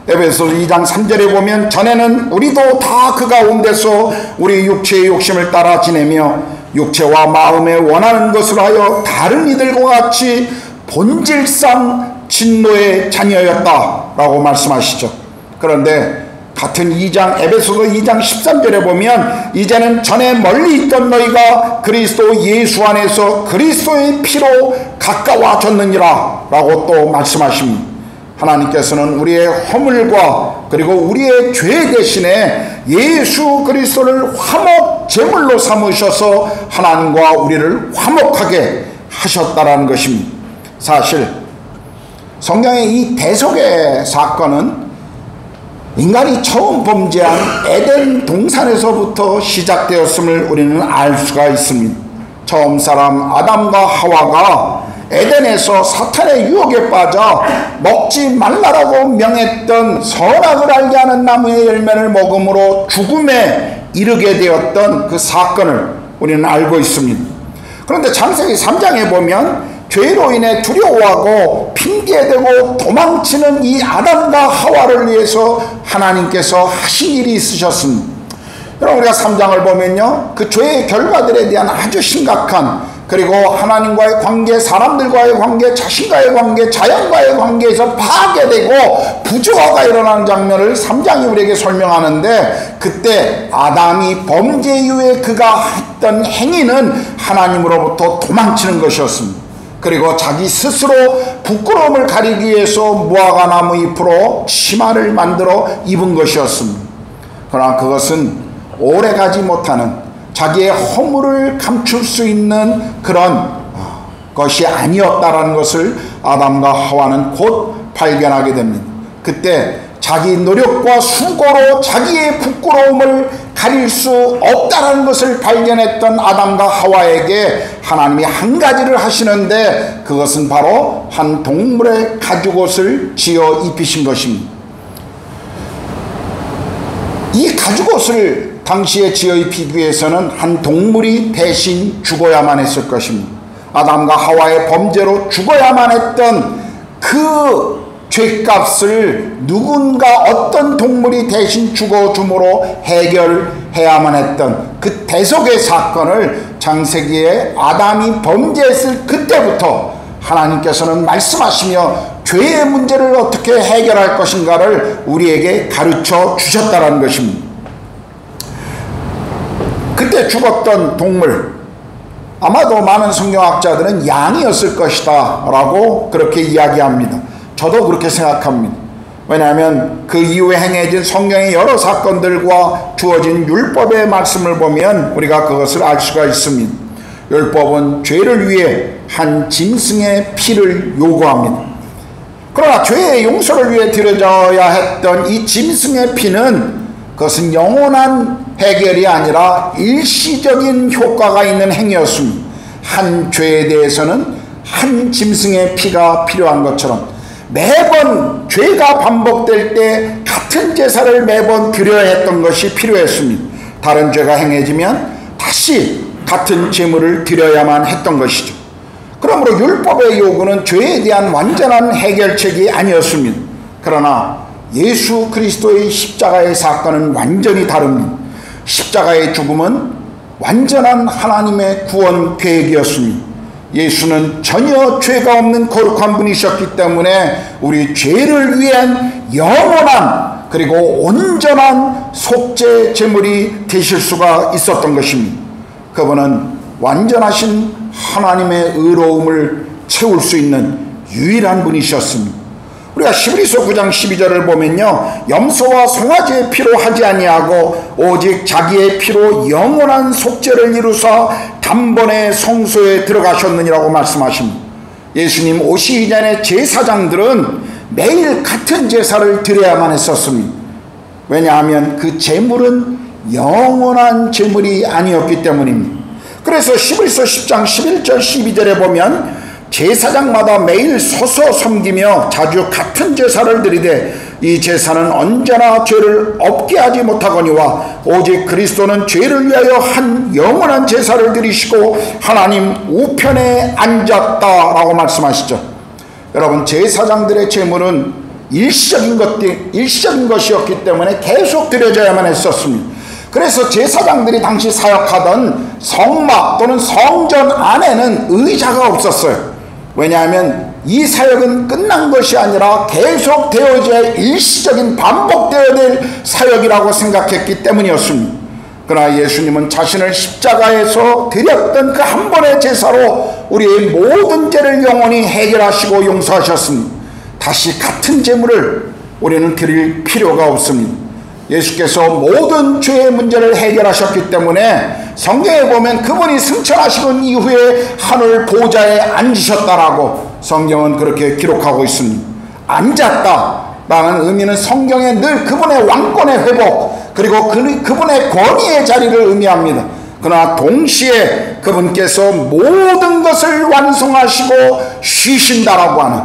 에베소서 2장 3절에 보면 전에는 우리도 다 그 가운데서 우리 육체의 욕심을 따라 지내며 육체와 마음에 원하는 것을 하여 다른 이들과 같이 본질상 진노의 자녀였다라고 말씀하시죠. 그런데 같은 2장 에베소서 2장 13절에 보면 이제는 전에 멀리 있던 너희가 그리스도 예수 안에서 그리스도의 피로 가까워졌느니라 라고 또 말씀하십니다. 하나님께서는 우리의 허물과 그리고 우리의 죄 대신에 예수 그리스도를 화목 제물로 삼으셔서 하나님과 우리를 화목하게 하셨다라는 것입니다. 사실 성경의 이 대속의 사건은 인간이 처음 범죄한 에덴 동산에서부터 시작되었음을 우리는 알 수가 있습니다. 처음 사람 아담과 하와가 에덴에서 사탄의 유혹에 빠져 먹지 말라라고 명했던 선악을 알게 하는 나무의 열매를 먹음으로 죽음에 이르게 되었던 그 사건을 우리는 알고 있습니다. 그런데 창세기 3장에 보면 죄로 인해 두려워하고 핑계대고 도망치는 이 아담과 하와를 위해서 하나님께서 하신 일이 있으셨습니다. 여러분, 우리가 3장을 보면요, 그 죄의 결과들에 대한 아주 심각한, 그리고 하나님과의 관계, 사람들과의 관계, 자신과의 관계, 자연과의 관계에서 파괴되고 부조화가 일어나는 장면을 3장이 우리에게 설명하는데, 그때 아담이 범죄 이후에 그가 했던 행위는 하나님으로부터 도망치는 것이었습니다. 그리고 자기 스스로 부끄러움을 가리기 위해서 무화과 나무 잎으로 치마를 만들어 입은 것이었습니다. 그러나 그것은 오래가지 못하는, 자기의 허물을 감출 수 있는 그런 것이 아니었다라는 것을 아담과 하와는 곧 발견하게 됩니다. 그때 자기 노력과 수고로 자기의 부끄러움을 가릴 수 없다는 것을 발견했던 아담과 하와에게 하나님이 한 가지를 하시는데, 그것은 바로 한 동물의 가죽옷을 지어 입히신 것입니다. 이 가죽옷을 당시에 지어 입히기 위해서는 한 동물이 대신 죽어야만 했을 것입니다. 아담과 하와의 범죄로 죽어야만 했던 그 죄값을 누군가, 어떤 동물이 대신 죽어줌으로 해결해야만 했던 그 대속의 사건을 창세기에 아담이 범죄했을 그때부터 하나님께서는 말씀하시며 죄의 문제를 어떻게 해결할 것인가를 우리에게 가르쳐 주셨다는 것입니다. 그때 죽었던 동물, 아마도 많은 성경학자들은 양이었을 것이다 라고 그렇게 이야기합니다. 저도 그렇게 생각합니다. 왜냐하면 그 이후에 행해진 성경의 여러 사건들과 주어진 율법의 말씀을 보면 우리가 그것을 알 수가 있습니다. 율법은 죄를 위해 한 짐승의 피를 요구합니다. 그러나 죄의 용서를 위해 드려져야 했던 이 짐승의 피는, 그것은 영원한 해결이 아니라 일시적인 효과가 있는 행위였습니다. 한 죄에 대해서는 한 짐승의 피가 필요한 것처럼 매번 죄가 반복될 때 같은 제사를 매번 드려야 했던 것이 필요했습니다. 다른 죄가 행해지면 다시 같은 제물을 드려야만 했던 것이죠. 그러므로 율법의 요구는 죄에 대한 완전한 해결책이 아니었습니다. 그러나 예수 그리스도의 십자가의 사건은 완전히 다릅니다. 십자가의 죽음은 완전한 하나님의 구원 계획이었습니다. 예수는 전혀 죄가 없는 거룩한 분이셨기 때문에 우리 죄를 위한 영원한 그리고 온전한 속죄 제물이 되실 수가 있었던 것입니다. 그분은 완전하신 하나님의 의로움을 채울 수 있는 유일한 분이셨습니다. 우리가 히브리서 9장 12절을 보면요, 염소와 송아지의 피로 하지 아니하고 오직 자기의 피로 영원한 속죄를 이루사 단번에 성소에 들어가셨느니라고 말씀하십니다. 예수님 오시기 전에 제사장들은 매일 같은 제사를 드려야만 했었습니다. 왜냐하면 그 제물은 영원한 제물이 아니었기 때문입니다. 그래서 히브리서 10장 11절 12절에 보면 제사장마다 매일 서서 섬기며 자주 같은 제사를 드리되 이 제사는 언제나 죄를 없게 하지 못하거니와 오직 그리스도는 죄를 위하여 한 영원한 제사를 드리시고 하나님 우편에 앉았다라고 말씀하시죠. 여러분, 제사장들의 제물은 일시적인 것이었기 때문에 계속 드려져야만 했었습니다. 그래서 제사장들이 당시 사역하던 성막 또는 성전 안에는 의자가 없었어요. 왜냐하면 이 사역은 끝난 것이 아니라 계속 되어져야 일시적인 반복되어야 될 사역이라고 생각했기 때문이었습니다. 그러나 예수님은 자신을 십자가에서 드렸던 그 한 번의 제사로 우리의 모든 죄를 영원히 해결하시고 용서하셨습니다. 다시 같은 제물을 우리는 드릴 필요가 없습니다. 예수께서 모든 죄의 문제를 해결하셨기 때문에 성경에 보면 그분이 승천하시고 이후에 하늘 보좌에 앉으셨다라고 성경은 그렇게 기록하고 있습니다. 앉았다. 라는 의미는 성경에 늘 그분의 왕권의 회복 그리고 그분의 권위의 자리를 의미합니다. 그러나 동시에 그분께서 모든 것을 완성하시고 쉬신다라고 하는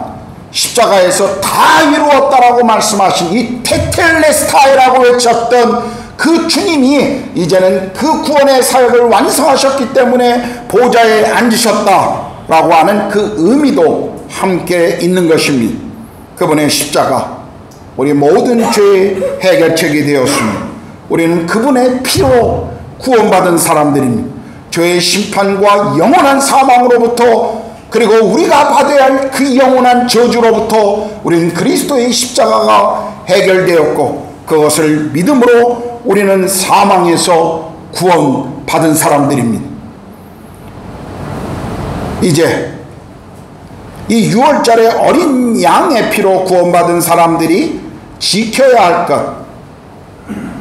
십자가에서 다 이루었다라고 말씀하신 이 테텔레스타이라고 외쳤던 그 주님이 이제는 그 구원의 사역을 완성하셨기 때문에 보좌에 앉으셨다라고 하는 그 의미도 함께 있는 것입니다. 그분의 십자가 우리 모든 죄의 해결책이 되었습니다. 우리는 그분의 피로 구원받은 사람들입니다. 죄의 심판과 영원한 사망으로부터 그리고 우리가 받아야 할 그 영원한 저주로부터 우리는 그리스도의 십자가가 해결되었고 그것을 믿음으로 우리는 사망에서 구원받은 사람들입니다. 이제 이 6월절에 어린 양의 피로 구원받은 사람들이 지켜야 할 것,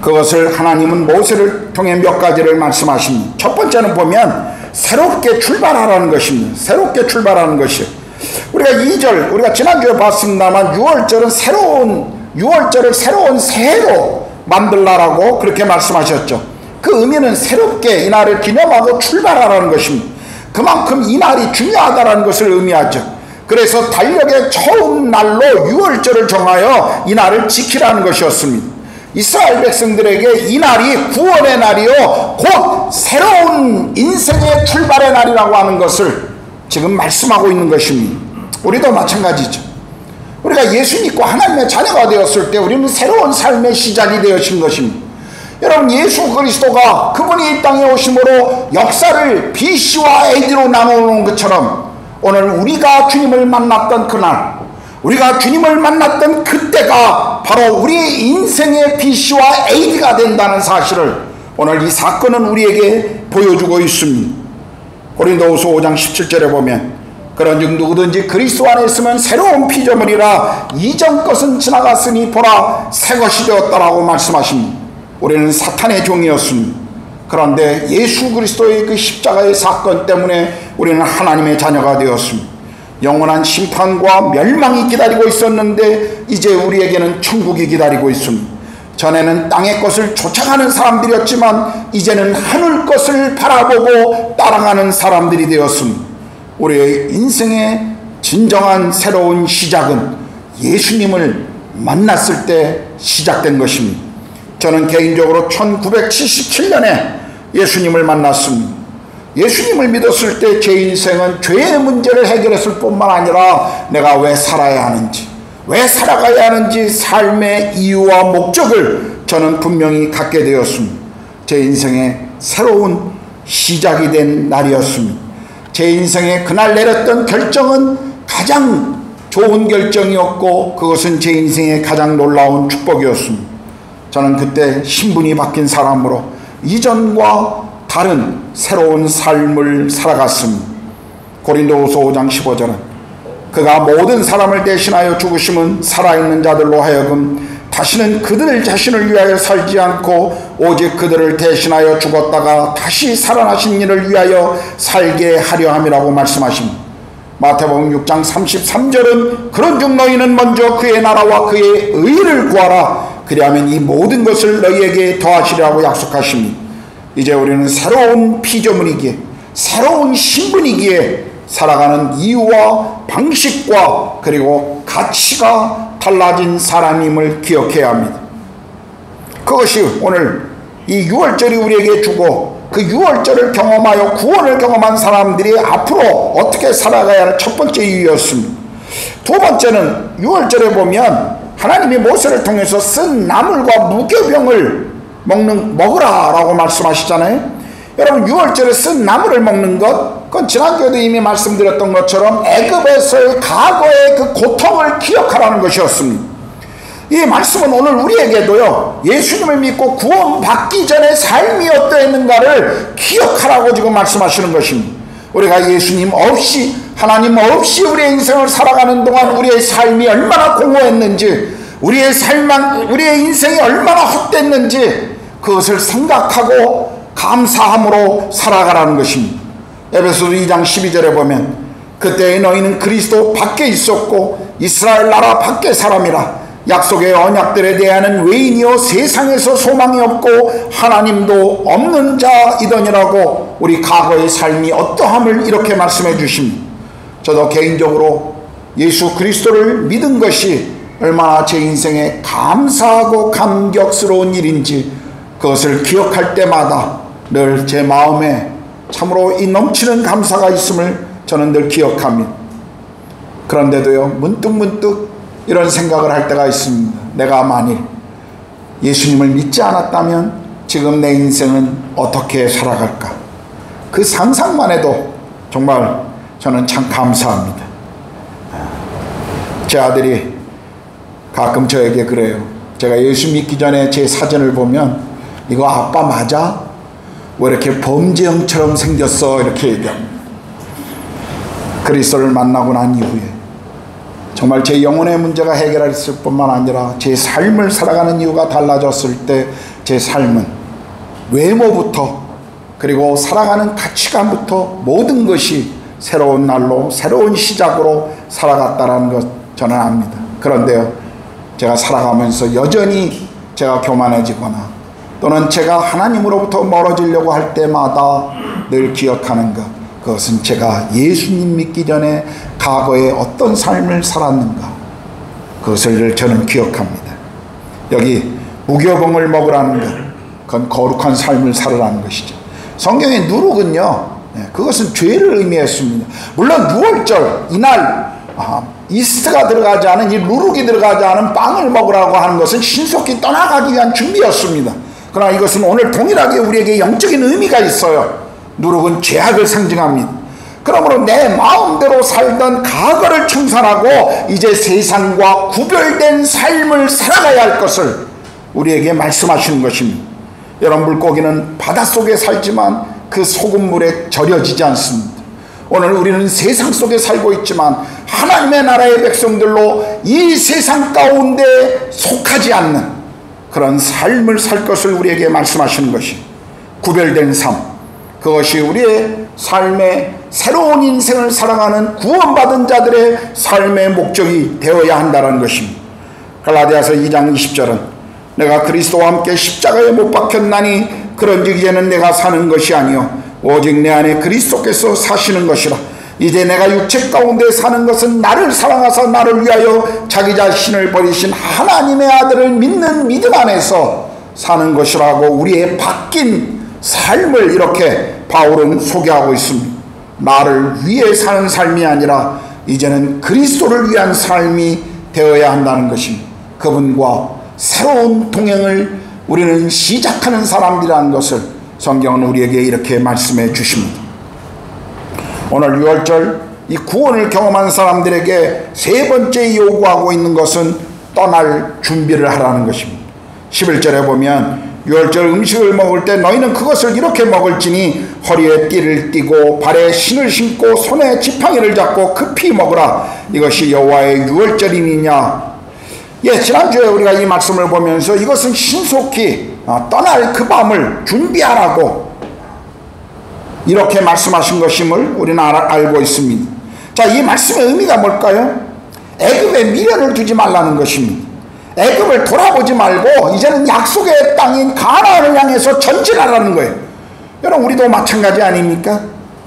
그것을 하나님은 모세를 통해 몇 가지를 말씀하십니다. 첫 번째는 보면 새롭게 출발하라는 것입니다. 새롭게 출발하는 것이요. 우리가 2절, 우리가 지난주에 봤습니다만 6월절을 새로운 새해로 만들라라고 그렇게 말씀하셨죠. 그 의미는 새롭게 이날을 기념하고 출발하라는 것입니다. 그만큼 이날이 중요하다는 것을 의미하죠. 그래서 달력의 처음 날로 6월절을 정하여 이날을 지키라는 것이었습니다. 이스라엘 백성들에게 이날이 구원의 날이요 곧 새로운 인생의 출발의 날이라고 하는 것을 지금 말씀하고 있는 것입니다. 우리도 마찬가지죠. 우리가 예수 믿고 하나님의 자녀가 되었을 때 우리는 새로운 삶의 시작이 되어진 것입니다. 여러분, 예수 그리스도가 그분이 이 땅에 오심으로 역사를 BC와 AD로 나누는 것처럼 오늘 우리가 주님을 만났던 그날, 우리가 주님을 만났던 그때가 바로 우리의 인생의 BC와 AD가 된다는 사실을 오늘 이 사건은 우리에게 보여주고 있습니다. 고린도후서 5장 17절에 보면 그런즉 누구든지 그리스도 안에 있으면 새로운 피조물이라 이전 것은 지나갔으니 보라 새 것이 되었다라고 말씀하십니다. 우리는 사탄의 종이었습니다. 그런데 예수 그리스도의 그 십자가의 사건 때문에 우리는 하나님의 자녀가 되었습니다. 영원한 심판과 멸망이 기다리고 있었는데 이제 우리에게는 천국이 기다리고 있습니다. 전에는 땅의 것을 쫓아가는 사람들이었지만 이제는 하늘 것을 바라보고 따라가는 사람들이 되었습니다. 우리의 인생의 진정한 새로운 시작은 예수님을 만났을 때 시작된 것입니다. 저는 개인적으로 1977년에 예수님을 만났습니다. 예수님을 믿었을 때 제 인생은 죄의 문제를 해결했을 뿐만 아니라 내가 왜 살아야 하는지, 왜 살아가야 하는지 삶의 이유와 목적을 저는 분명히 갖게 되었습니다. 제 인생의 새로운 시작이 된 날이었습니다. 제 인생에 그날 내렸던 결정은 가장 좋은 결정이었고 그것은 제 인생의 가장 놀라운 축복이었습니다. 저는 그때 신분이 바뀐 사람으로 이전과 다른 새로운 삶을 살아갔습니다. 고린도후서 5장 15절은 그가 모든 사람을 대신하여 죽으심은 살아있는 자들로 하여금 다시는 그들 자신을 위하여 살지 않고 오직 그들을 대신하여 죽었다가 다시 살아나신 이를 위하여 살게 하려 함이라고 말씀하십니다. 마태복음 6장 33절은 그런즉 너희는 먼저 그의 나라와 그의 의를 구하라 그리하면 이 모든 것을 너희에게 더하시리라고 약속하십니다. 이제 우리는 새로운 피조물이기에 새로운 신분이기에 살아가는 이유와 방식과 그리고 가치가 달라진 사람임을 기억해야 합니다. 그것이 오늘 이 6월절이 우리에게 주고 그 6월절을 경험하여 구원을 경험한 사람들이 앞으로 어떻게 살아가야 할 첫 번째 이유였습니다. 두 번째는 6월절에 보면 하나님이 모세를 통해서 쓴 나물과 무교병을 먹으라라고 말씀하시잖아요. 여러분, 6월절에 쓴 나물을 먹는 것, 그건 지난주에도 이미 말씀드렸던 것처럼 애굽에서의 과거의 그 고통을 기억하라는 것이었습니다. 이 말씀은 오늘 우리에게도요, 예수님을 믿고 구원받기 전에 삶이 어떠했는가를 기억하라고 지금 말씀하시는 것입니다. 우리가 예수님 없이, 하나님 없이 우리의 인생을 살아가는 동안 우리의 삶이 얼마나 공허했는지, 우리의 인생이 얼마나 헛됐는지 그것을 생각하고 감사함으로 살아가라는 것입니다. 에베소서 2장 12절에 보면 그때 너희는 그리스도 밖에 있었고 이스라엘 나라 밖의 사람이라 약속의 언약들에 대한 외인이요 세상에서 소망이 없고 하나님도 없는 자이더니라고 우리 과거의 삶이 어떠함을 이렇게 말씀해 주십니다. 저도 개인적으로 예수 그리스도를 믿은 것이 얼마나 제 인생에 감사하고 감격스러운 일인지 그것을 기억할 때마다 늘 제 마음에 참으로 이 넘치는 감사가 있음을 저는 늘 기억합니다. 그런데도요, 문득문득 이런 생각을 할 때가 있습니다. 내가 만일 예수님을 믿지 않았다면 지금 내 인생은 어떻게 살아갈까? 그 상상만 해도 정말 저는 참 감사합니다. 제 아들이 가끔 저에게 그래요. 제가 예수 믿기 전에 제 사진을 보면 이거 아빠 맞아? 왜 이렇게 범죄형처럼 생겼어? 이렇게 얘기합니다. 그리스도를 만나고 난 이후에 정말 제 영혼의 문제가 해결했을 뿐만 아니라 제 삶을 살아가는 이유가 달라졌을 때 제 삶은 외모부터 그리고 살아가는 가치관부터 모든 것이 새로운 날로 새로운 시작으로 살아갔다는 것 저는 압니다. 그런데요, 제가 살아가면서 여전히 제가 교만해지거나 또는 제가 하나님으로부터 멀어지려고 할 때마다 늘 기억하는 것, 그것은 제가 예수님 믿기 전에 과거에 어떤 삶을 살았는가, 그것을 저는 기억합니다. 여기 무교봉을 먹으라는 것, 그건 거룩한 삶을 살으라는 것이죠. 성경의 누룩은요, 그것은 죄를 의미했습니다. 물론 6월절 이날 이스트가 들어가지 않은, 이 누룩이 들어가지 않은 빵을 먹으라고 하는 것은 신속히 떠나가기 위한 준비였습니다. 그러나 이것은 오늘 동일하게 우리에게 영적인 의미가 있어요. 누룩은 죄악을 상징합니다. 그러므로 내 마음대로 살던 과거를 청산하고 이제 세상과 구별된 삶을 살아가야 할 것을 우리에게 말씀하시는 것입니다. 여러분, 물고기는 바닷속에 살지만 그 소금물에 절여지지 않습니다. 오늘 우리는 세상 속에 살고 있지만 하나님의 나라의 백성들로 이 세상 가운데 속하지 않는 그런 삶을 살 것을 우리에게 말씀하시는 것이 구별된 삶, 그것이 우리의 삶의 새로운 인생을 살아가는 구원받은 자들의 삶의 목적이 되어야 한다는 것입니다. 갈라디아서 2장 20절은 내가 그리스도와 함께 십자가에 못 박혔나니 그런즉 이제는 내가 사는 것이 아니요 오직 내 안에 그리스도께서 사시는 것이라. 이제 내가 육체 가운데 사는 것은 나를 사랑하사 나를 위하여 자기 자신을 버리신 하나님의 아들을 믿는 믿음 안에서 사는 것이라고 우리의 바뀐 삶을 이렇게 바울은 소개하고 있습니다. 나를 위해 사는 삶이 아니라 이제는 그리스도를 위한 삶이 되어야 한다는 것입니다. 그분과 새로운 동행을 우리는 시작하는 사람들이라는 것을 성경은 우리에게 이렇게 말씀해 주십니다. 오늘 6월절 이 구원을 경험한 사람들에게 세 번째 요구하고 있는 것은 떠날 준비를 하라는 것입니다. 11절에 보면 6월절 음식을 먹을 때 너희는 그것을 이렇게 먹을지니 허리에 띠를 띠고 발에 신을 신고 손에 지팡이를 잡고 급히 먹으라. 이것이 여호와의 6월절이니냐. 지난주에 우리가 이 말씀을 보면서 이것은 신속히 떠날 그 밤을 준비하라고 이렇게 말씀하신 것임을 우리는 알고 있습니다. 자, 이 말씀의 의미가 뭘까요? 애굽에 미련을 두지 말라는 것입니다. 애굽을 돌아보지 말고 이제는 약속의 땅인 가나안을 향해서 전진하라는 거예요. 여러분, 우리도 마찬가지 아닙니까?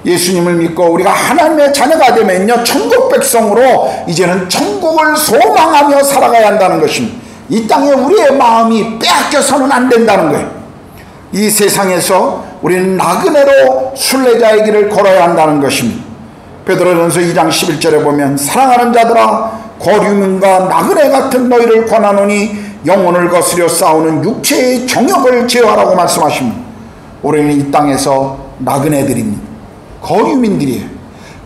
예수님을 믿고 우리가 하나님의 자녀가 되면요, 천국 백성으로 이제는 천국을 소망하며 살아가야 한다는 것입니다. 이 땅에 우리의 마음이 빼앗겨서는 안 된다는 거예요. 이 세상에서 우리는 나그네로 순례자의 길을 걸어야 한다는 것입니다. 베드로전서 2장 11절에 보면 사랑하는 자들아 거류민과 나그네 같은 너희를 권하노니 영혼을 거스려 싸우는 육체의 정욕을 제어하라고 말씀하십니다. 우리는 이 땅에서 나그네들입니다. 거류민들이에요.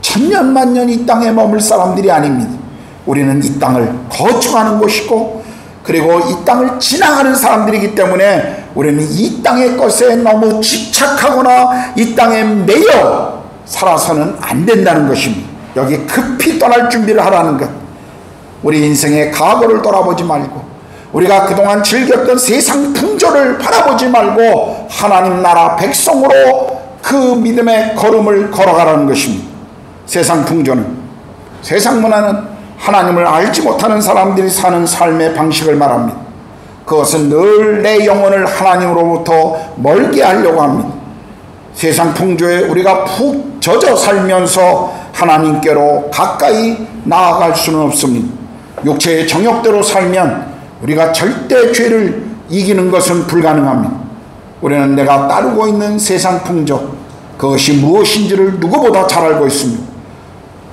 천년만년 이 땅에 머물 사람들이 아닙니다. 우리는 이 땅을 거주하는 곳이고 그리고 이 땅을 지나가는 사람들이기 때문에 우리는 이 땅의 것에 너무 집착하거나 이 땅에 매여 살아서는 안 된다는 것입니다. 여기 급히 떠날 준비를 하라는 것. 우리 인생의 과거를 돌아보지 말고 우리가 그동안 즐겼던 세상 풍조를 바라보지 말고 하나님 나라 백성으로 그 믿음의 걸음을 걸어가라는 것입니다. 세상 풍조는, 세상 문화는 하나님을 알지 못하는 사람들이 사는 삶의 방식을 말합니다. 그것은 늘 내 영혼을 하나님으로부터 멀게 하려고 합니다. 세상 풍조에 우리가 푹 젖어 살면서 하나님께로 가까이 나아갈 수는 없습니다. 육체의 정욕대로 살면 우리가 절대 죄를 이기는 것은 불가능합니다. 우리는 내가 따르고 있는 세상 풍조, 그것이 무엇인지를 누구보다 잘 알고 있습니다.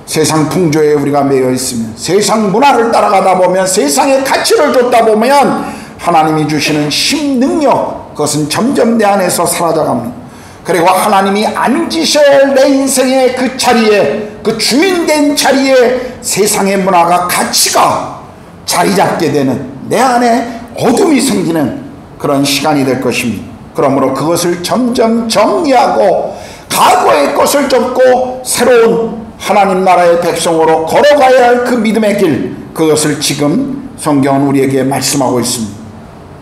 세상 풍조에 우리가 매여 있으면, 세상 문화를 따라가다 보면, 세상의 가치를 줬다 보면 하나님이 주시는 힘능력, 그것은 점점 내 안에서 사라져갑니다. 그리고 하나님이 앉으셔야 할 내 인생의 그 자리에, 그 주인된 자리에 세상의 문화가, 가치가 자리 잡게 되는, 내 안에 어둠이 생기는 그런 시간이 될 것입니다. 그러므로 그것을 점점 정리하고 과거의 것을 접고 새로운 하나님 나라의 백성으로 걸어가야 할 그 믿음의 길, 그것을 지금 성경은 우리에게 말씀하고 있습니다.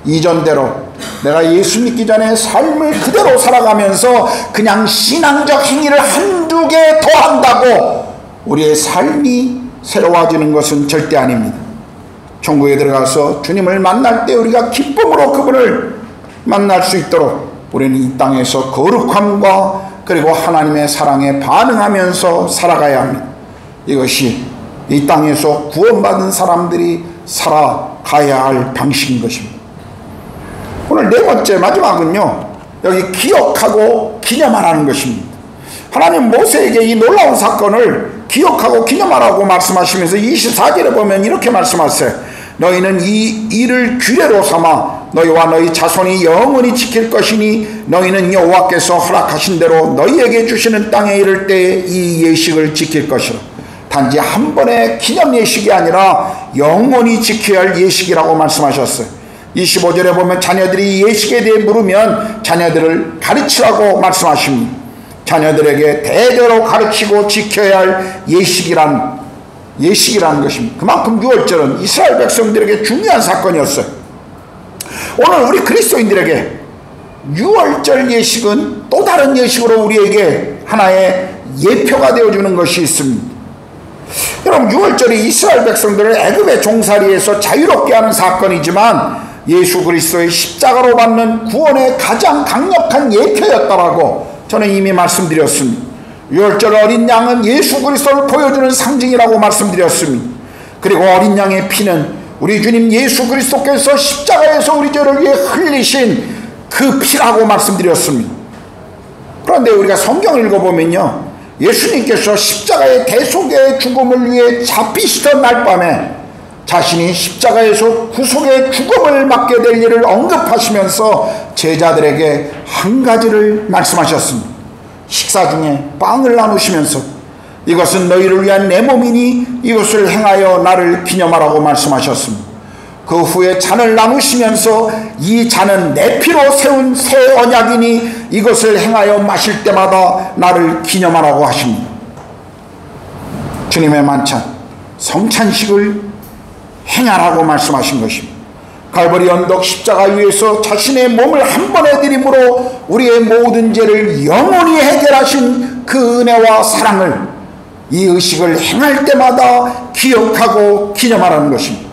이전대로 내가 예수 믿기 전에 삶을 그대로 살아가면서 그냥 신앙적 행위를 한두 개 더 한다고 우리의 삶이 새로워지는 것은 절대 아닙니다. 천국에 들어가서 주님을 만날 때 우리가 기쁨으로 그분을 만날 수 있도록 우리는 이 땅에서 거룩함과 그리고 하나님의 사랑에 반응하면서 살아가야 합니다. 이것이 이 땅에서 구원받은 사람들이 살아가야 할 방식인 것입니다. 오늘 네 번째, 마지막은요, 여기 기억하고 기념하라는 것입니다. 하나님 모세에게 이 놀라운 사건을 기억하고 기념하라고 말씀하시면서 24절에 보면 이렇게 말씀하세요. 너희는 이 일을 규례로 삼아 너희와 너희 자손이 영원히 지킬 것이니 너희는 여호와께서 허락하신 대로 너희에게 주시는 땅에 이를 때 이 예식을 지킬 것이라. 단지 한 번의 기념 예식이 아니라 영원히 지켜야 할 예식이라고 말씀하셨어요. 25절에 보면 자녀들이 예식에 대해 물으면 자녀들을 가르치라고 말씀하십니다. 자녀들에게 대대로 가르치고 지켜야 할 예식이라는 것입니다. 그만큼 6월절은 이스라엘 백성들에게 중요한 사건이었어요. 오늘 우리 그리스도인들에게 6월절 예식은 또 다른 예식으로 우리에게 하나의 예표가 되어주는 것이 있습니다. 여러분, 6월절이 이스라엘 백성들을 애굽의 종살이에서 자유롭게 하는 사건이지만 예수 그리스도의 십자가로 받는 구원의 가장 강력한 예표였다라고 저는 이미 말씀드렸습니다. 6월절 어린 양은 예수 그리스도를 보여주는 상징이라고 말씀드렸습니다. 그리고 어린 양의 피는 우리 주님 예수 그리스도께서 십자가에서 우리 죄를 위해 흘리신 그 피라고 말씀드렸습니다. 그런데 우리가 성경을 읽어보면요, 예수님께서 십자가의 대속의 죽음을 위해 잡히시던 날 밤에 자신이 십자가에서 구속의 죽음을 맞게 될 일을 언급하시면서 제자들에게 한 가지를 말씀하셨습니다. 식사 중에 빵을 나누시면서 이것은 너희를 위한 내 몸이니 이것을 행하여 나를 기념하라고 말씀하셨습니다. 그 후에 잔을 나누시면서 이 잔은 내 피로 세운 새 언약이니 이것을 행하여 마실 때마다 나를 기념하라고 하십니다. 주님의 만찬, 성찬식을 행하라고 말씀하신 것입니다. 갈보리 언덕 십자가 위에서 자신의 몸을 한 번에 드림으로 우리의 모든 죄를 영원히 해결하신 그 은혜와 사랑을 이 의식을 행할 때마다 기억하고 기념하라는 것입니다.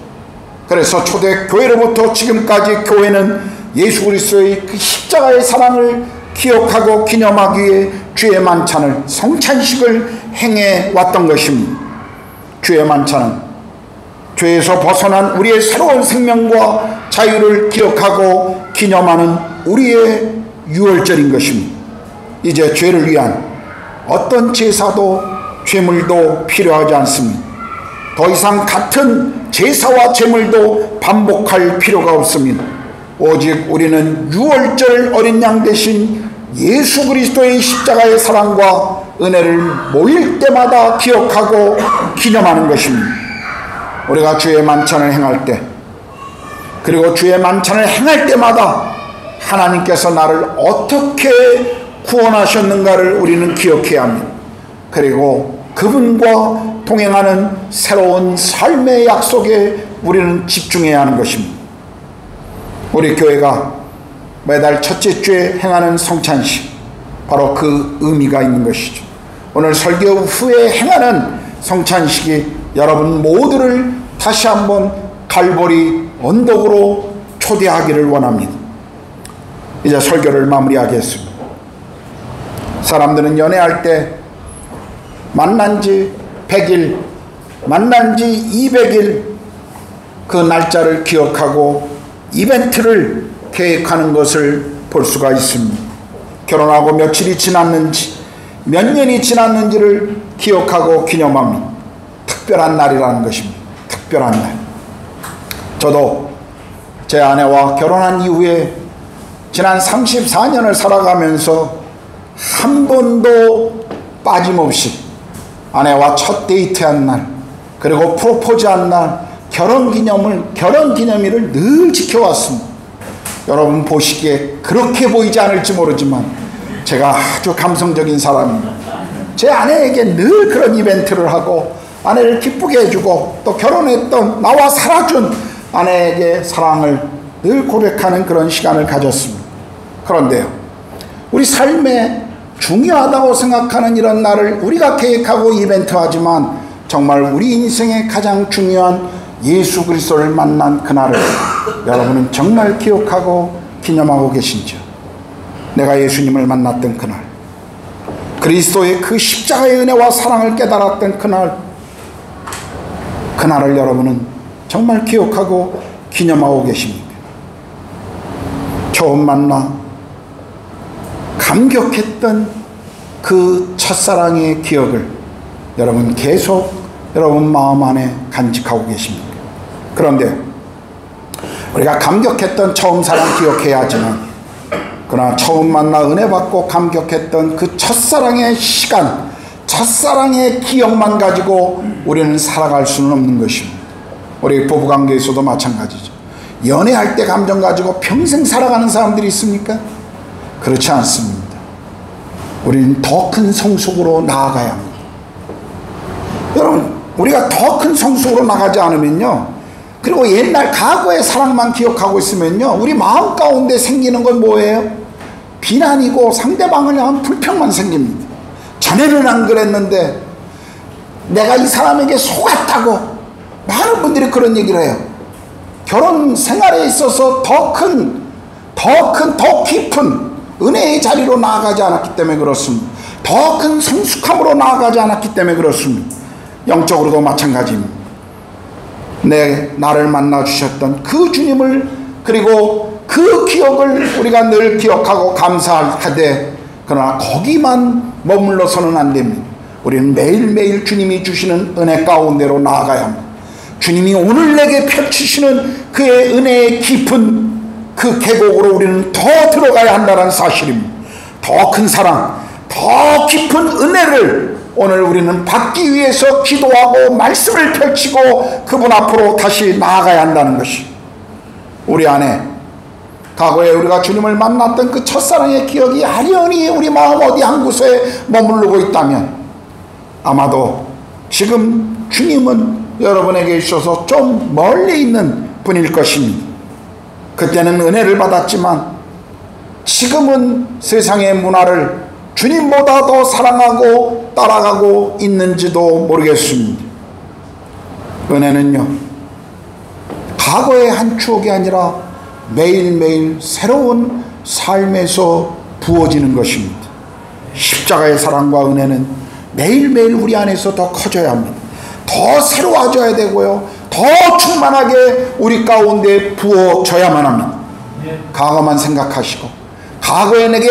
그래서 초대교회로부터 지금까지 교회는 예수 그리스도의 그 십자가의 사랑을 기억하고 기념하기 위해 주의 만찬을, 성찬식을 행해 왔던 것입니다. 주의 만찬은 죄에서 벗어난 우리의 새로운 생명과 자유를 기억하고 기념하는 우리의 6월절인 것입니다. 이제 죄를 위한 어떤 제사도 제물도 필요하지 않습니다. 더 이상 같은 제사와 제물도 반복할 필요가 없습니다. 오직 우리는 6월절 어린 양 대신 예수 그리스도의 십자가의 사랑과 은혜를 모일 때마다 기억하고 기념하는 것입니다. 우리가 주의 만찬을 행할 때, 그리고 주의 만찬을 행할 때마다 하나님께서 나를 어떻게 구원하셨는가를 우리는 기억해야 합니다. 그리고 그분과 동행하는 새로운 삶의 약속에 우리는 집중해야 하는 것입니다. 우리 교회가 매달 첫째 주에 행하는 성찬식, 바로 그 의미가 있는 것이죠. 오늘 설교 후에 행하는 성찬식이 여러분 모두를 다시 한번 갈보리 언덕으로 초대하기를 원합니다. 이제 설교를 마무리하겠습니다. 사람들은 연애할 때 만난 지 100일, 만난 지 200일 그 날짜를 기억하고 이벤트를 계획하는 것을 볼 수가 있습니다. 결혼하고 며칠이 지났는지 몇 년이 지났는지를 기억하고 기념합니다. 특별한 날이라는 것입니다. 특별한 날. 저도 제 아내와 결혼한 이후에 지난 34년을 살아가면서 한 번도 빠짐없이 아내와 첫 데이트한 날, 그리고 프로포즈한 날, 결혼기념일을 늘 지켜왔습니다. 여러분 보시기에 그렇게 보이지 않을지 모르지만 제가 아주 감성적인 사람입니다. 제 아내에게 늘 그런 이벤트를 하고 아내를 기쁘게 해주고 또 결혼했던 나와 살아준 아내에게 사랑을 늘 고백하는 그런 시간을 가졌습니다. 그런데요, 우리 삶에 중요하다고 생각하는 이런 날을 우리가 계획하고 이벤트하지만 정말 우리 인생의 가장 중요한 예수 그리스도를 만난 그날을 여러분은 정말 기억하고 기념하고 계신지요? 내가 예수님을 만났던 그날, 그리스도의 그 십자가의 은혜와 사랑을 깨달았던 그날을 여러분은 정말 기억하고 기념하고 계십니까? 처음 만나 감격했던 그 첫사랑의 기억을 여러분 계속 여러분 마음 안에 간직하고 계십니까? 그런데 우리가 감격했던 처음 사랑 기억해야 하지만 그러나 처음 만나 은혜 받고 감격했던 그 첫사랑의 시간, 첫사랑의 기억만 가지고 우리는 살아갈 수는 없는 것입니다. 우리 부부관계에서도 마찬가지죠. 연애할 때 감정 가지고 평생 살아가는 사람들이 있습니까? 그렇지 않습니다. 우리는 더 큰 성숙으로 나아가야 합니다. 여러분, 우리가 더 큰 성숙으로 나가지 않으면요, 그리고 옛날 과거의 사랑만 기억하고 있으면요, 우리 마음 가운데 생기는 건 뭐예요? 비난이고 상대방을 향한 불평만 생깁니다. 자네는 안 그랬는데 내가 이 사람에게 속았다고 많은 분들이 그런 얘기를 해요. 결혼 생활에 있어서 더 깊은 은혜의 자리로 나아가지 않았기 때문에 그렇습니다. 더 큰 성숙함으로 나아가지 않았기 때문에 그렇습니다. 영적으로도 마찬가지입니다. 나를 만나 주셨던 그 주님을, 그리고 그 기억을 우리가 늘 기억하고 감사하되, 그러나 거기만 머물러서는 안 됩니다. 우리는 매일매일 주님이 주시는 은혜 가운데로 나아가야 합니다. 주님이 오늘 내게 펼치시는 그의 은혜의 깊은 그 계곡으로 우리는 더 들어가야 한다는 사실입니다. 더 큰 사랑, 더 깊은 은혜를 오늘 우리는 받기 위해서 기도하고 말씀을 펼치고 그분 앞으로 다시 나아가야 한다는 것이, 우리 안에 과거에 우리가 주님을 만났던 그 첫사랑의 기억이 아련히 우리 마음 어디 한 곳에 머무르고 있다면 아마도 지금 주님은 여러분에게 있어서 좀 멀리 있는 분일 것입니다. 그때는 은혜를 받았지만 지금은 세상의 문화를 주님보다 더 사랑하고 따라가고 있는지도 모르겠습니다. 은혜는요, 과거의 한 추억이 아니라 매일매일 새로운 삶에서 부어지는 것입니다. 십자가의 사랑과 은혜는 매일매일 우리 안에서 더 커져야 합니다. 더 새로워져야 되고요, 더 충만하게 우리 가운데 부어져야만 합니다. 과거만 생각하시고 과거에 내게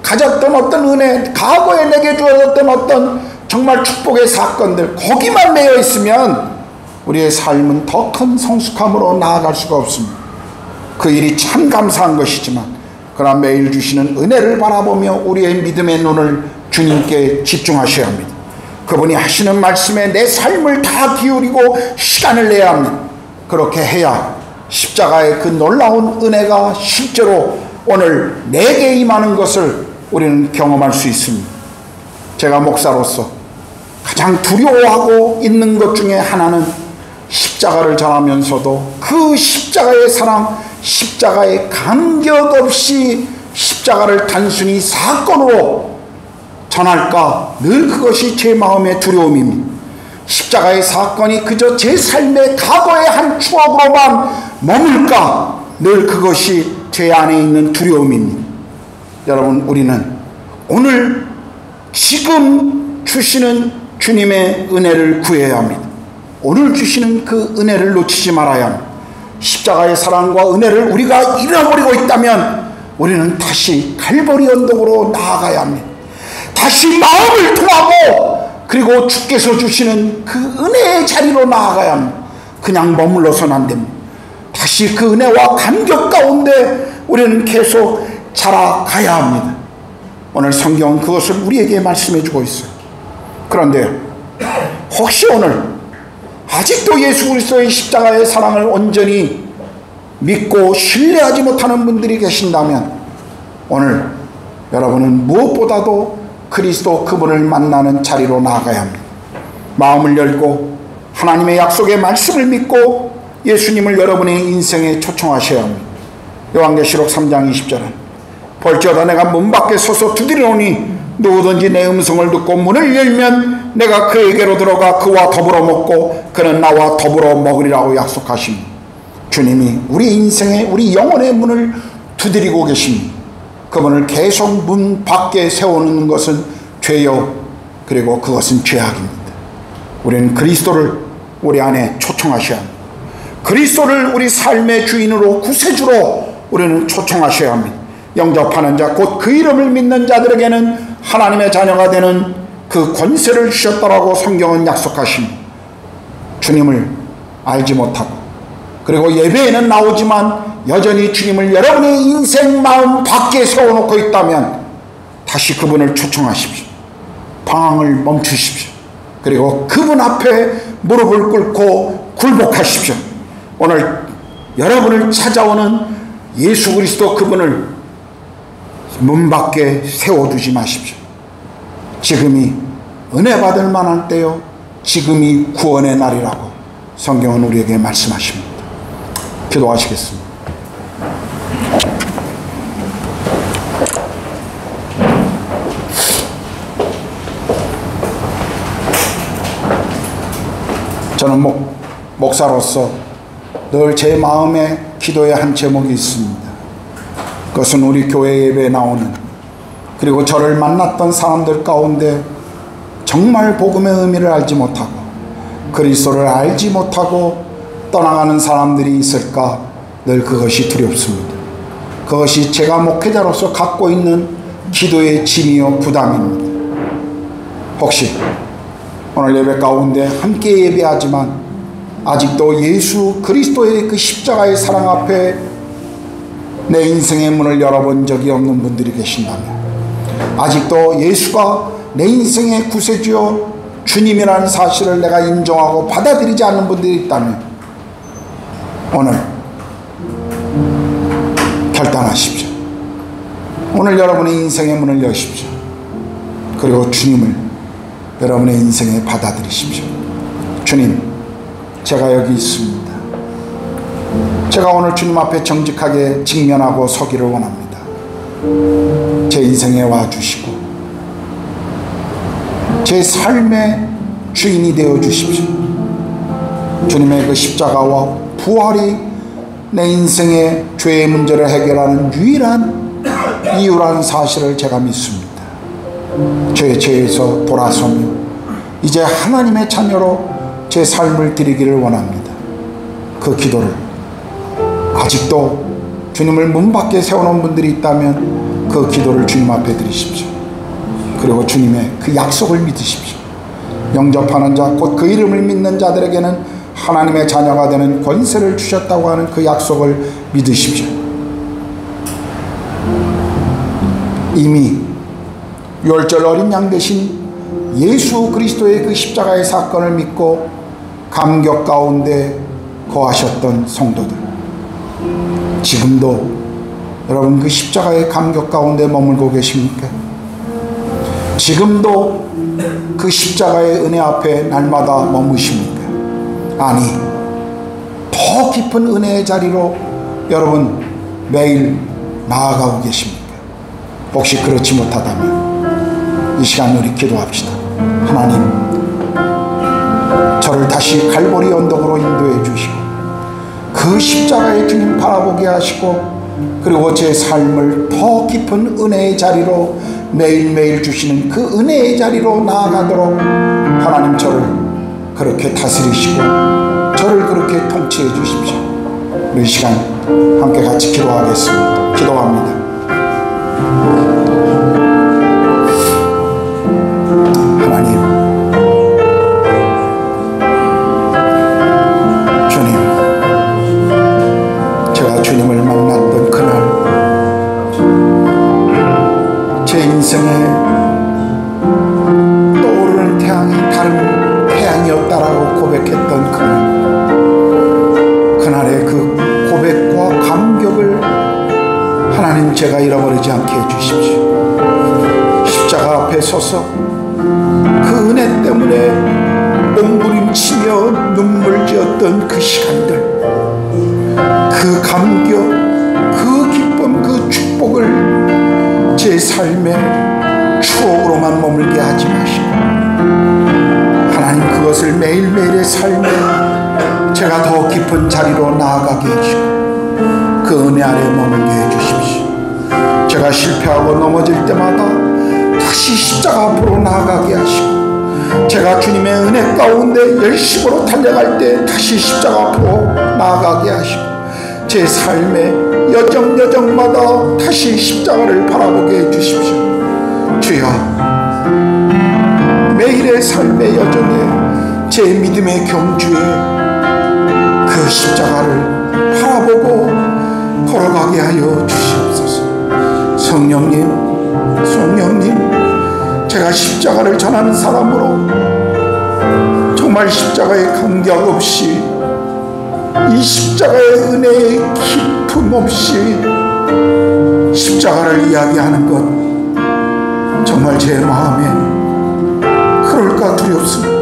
가졌던 어떤 은혜, 과거에 내게 주어졌던 어떤 정말 축복의 사건들, 거기만 매여 있으면 우리의 삶은 더 큰 성숙함으로 나아갈 수가 없습니다. 그 일이 참 감사한 것이지만 그러나 매일 주시는 은혜를 바라보며 우리의 믿음의 눈을 주님께 집중하셔야 합니다. 그분이 하시는 말씀에 내 삶을 다 기울이고 시간을 내야 합니다. 그렇게 해야 십자가의 그 놀라운 은혜가 실제로 오늘 내게 임하는 것을 우리는 경험할 수 있습니다. 제가 목사로서 가장 두려워하고 있는 것 중에 하나는 십자가를 전하면서도 그 십자가의 사랑, 십자가의 간격 없이 십자가를 단순히 사건으로 전할까, 늘 그것이 제 마음의 두려움입니다. 십자가의 사건이 그저 제 삶의 과거의 한 추억으로만 머물까? 늘 그것이 제 안에 있는 두려움입니다. 여러분, 우리는 오늘 지금 주시는 주님의 은혜를 구해야 합니다. 오늘 주시는 그 은혜를 놓치지 말아야 합니다. 십자가의 사랑과 은혜를 우리가 잃어버리고 있다면 우리는 다시 갈보리 언덕으로 나아가야 합니다. 다시 마음을 통하고 그리고 주께서 주시는 그 은혜의 자리로 나아가야 합니다. 그냥 머물러서는 안 됩니다. 다시 그 은혜와 감격 가운데 우리는 계속 자라가야 합니다. 오늘 성경은 그것을 우리에게 말씀해 주고 있어요. 그런데 혹시 오늘 아직도 예수 그리스도의 십자가의 사랑을 온전히 믿고 신뢰하지 못하는 분들이 계신다면 오늘 여러분은 무엇보다도 그리스도 그분을 만나는 자리로 나아가야 합니다. 마음을 열고 하나님의 약속의 말씀을 믿고 예수님을 여러분의 인생에 초청하셔야 합니다. 요한계시록 3장 20절은 볼지어다 내가 문 밖에 서서 두드리노니 누구든지 내 음성을 듣고 문을 열면 내가 그에게로 들어가 그와 더불어 먹고 그는 나와 더불어 먹으리라고 약속하십니다. 주님이 우리 인생의 우리 영혼의 문을 두드리고 계십니다. 그분을 계속 문 밖에 세우는 것은 죄요, 그리고 그것은 죄악입니다. 우리는 그리스도를 우리 안에 초청하셔야 합니다. 그리스도를 우리 삶의 주인으로 구세주로 우리는 초청하셔야 합니다. 영접하는 자 곧 그 이름을 믿는 자들에게는 하나님의 자녀가 되는 그 권세를 주셨다라고 성경은 약속하십니다. 주님을 알지 못하고 그리고 예배에는 나오지만 여전히 주님을 여러분의 인생 마음 밖에 세워놓고 있다면 다시 그분을 초청하십시오. 방황을 멈추십시오. 그리고 그분 앞에 무릎을 꿇고 굴복하십시오. 오늘 여러분을 찾아오는 예수 그리스도 그분을 문 밖에 세워두지 마십시오. 지금이 은혜 받을 만한 때요, 지금이 구원의 날이라고 성경은 우리에게 말씀하십니다. 기도하시겠습니다. 저는 목사로서 늘 제 마음에 기도의 한 제목이 있습니다. 그것은 우리 교회 예배에 나오는 그리고 저를 만났던 사람들 가운데 정말 복음의 의미를 알지 못하고 그리스도를 알지 못하고 떠나가는 사람들이 있을까 늘 그것이 두렵습니다. 그것이 제가 목회자로서 갖고 있는 기도의 짐이요 부담입니다. 혹시 오늘 예배 가운데 함께 예배하지만 아직도 예수 그리스도의 그 십자가의 사랑 앞에 내 인생의 문을 열어본 적이 없는 분들이 계신다면, 아직도 예수가 내 인생의 구세주요 주님이라는 사실을 내가 인정하고 받아들이지 않는 분들이 있다면 오늘 결단하십시오. 오늘 여러분의 인생의 문을 여십시오. 그리고 주님을 여러분의 인생에 받아들이십시오. 주님, 제가 여기 있습니다. 제가 오늘 주님 앞에 정직하게 직면하고 서기를 원합니다. 제 인생에 와주시고 제 삶의 주인이 되어 주십시오. 주님의 그 십자가와 부활이 내 인생의 죄의 문제를 해결하는 유일한 이유라는 사실을 제가 믿습니다. 죄에서 돌아서며 이제 하나님의 자녀로 제 삶을 드리기를 원합니다. 그 기도를 아직도 주님을 문 밖에 세워놓은 분들이 있다면 그 기도를 주님 앞에 드리십시오. 그리고 주님의 그 약속을 믿으십시오. 영접하는 자 곧 그 이름을 믿는 자들에게는 하나님의 자녀가 되는 권세를 주셨다고 하는 그 약속을 믿으십시오. 이미 유월절 어린 양 대신 예수 그리스도의 그 십자가의 사건을 믿고 감격 가운데 거하셨던 성도들, 지금도 여러분 그 십자가의 감격 가운데 머물고 계십니까? 지금도 그 십자가의 은혜 앞에 날마다 머무십니까? 아니, 더 깊은 은혜의 자리로 여러분 매일 나아가고 계십니까? 혹시 그렇지 못하다면 이 시간 우리 기도합시다. 하나님, 저를 다시 갈보리 언덕으로 인도해 주시고 그 십자가의 주님 바라보게 하시고 그리고 제 삶을 더 깊은 은혜의 자리로 매일매일 주시는 그 은혜의 자리로 나아가도록 하나님 저를 그렇게 다스리시고 저를 그렇게 통치해 주십시오. 우리 이 시간 함께 같이 기도하겠습니다. 기도합니다. 하나님, 주님, 제가 주님을 만났던 그날 제 인생에 떠오르는 태양이 다른 태양이었다라고 고백했던 그날의 그 고백과 감격을 하나님 제가 잃어버리지 않게 해주십시오. 십자가 앞에 서서 그 은혜 때문에 몸부림치며 눈물 지었던 그 시간들, 그 감격, 그 기쁨, 그 축복을 제 삶의 추억으로만 머물게 하지 마시고 하나님 그것을 매일매일의 삶에 제가 더 깊은 자리로 나아가게 해주시고 그 은혜 아래 머물게 해주십시오. 제가 실패하고 넘어질 때마다 다시 십자가 앞으로 나아가게 하시고 제가 주님의 은혜 가운데 열심으로 달려갈 때 다시 십자가 앞으로 나아가게 하시고 제 삶의 여정마다 다시 십자가를 바라보게 해주십시오. 주여, 매일의 삶의 여정에 제 믿음의 경주에 그 십자가를 바라보고 걸어가게 하여 주시옵소서. 성령님, 제가 십자가를 전하는 사람으로 정말 십자가의 감격 없이 이 십자가의 은혜의 기쁨 없이 십자가를 이야기하는 것 정말 제 마음에 그럴까 두렵습니다.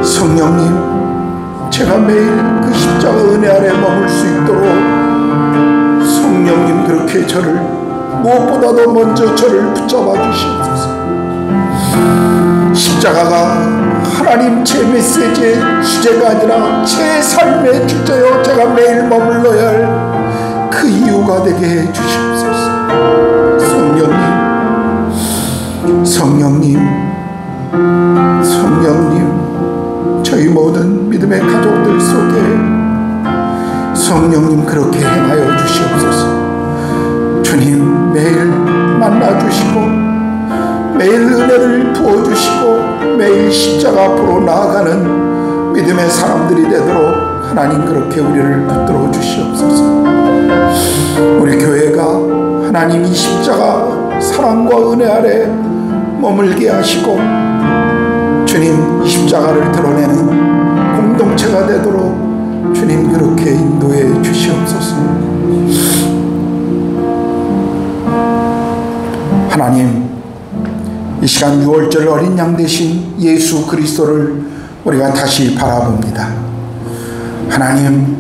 성령님, 제가 매일 그 십자가 은혜 아래 머물 수 있도록 성령님 그렇게 저를 무엇보다도 먼저 저를 붙잡아 주시옵소서. 십자가가 하나님 제 메시지의 주제가 아니라 제 삶의 주제요 제가 매일 머물러야 할 그 이유가 되게 해 주시옵소서. 성령님, 저희 모든 믿음의 가족들 속에 성령님 그렇게 행하여 주시옵소서. 주님 매일 만나주시고 매일 은혜를 부어주시고 매일 십자가 앞으로 나아가는 믿음의 사람들이 되도록 하나님 그렇게 우리를 붙들어 주시옵소서. 우리 교회가 하나님 이 십자가 사랑과 은혜 아래 머물게 하시고 주님 십자가를 드러내는 공동체가 되도록 주님 그렇게 인도해 주시옵소서. 하나님, 이 시간 6월절 어린 양 되신 예수 그리스도를 우리가 다시 바라봅니다. 하나님,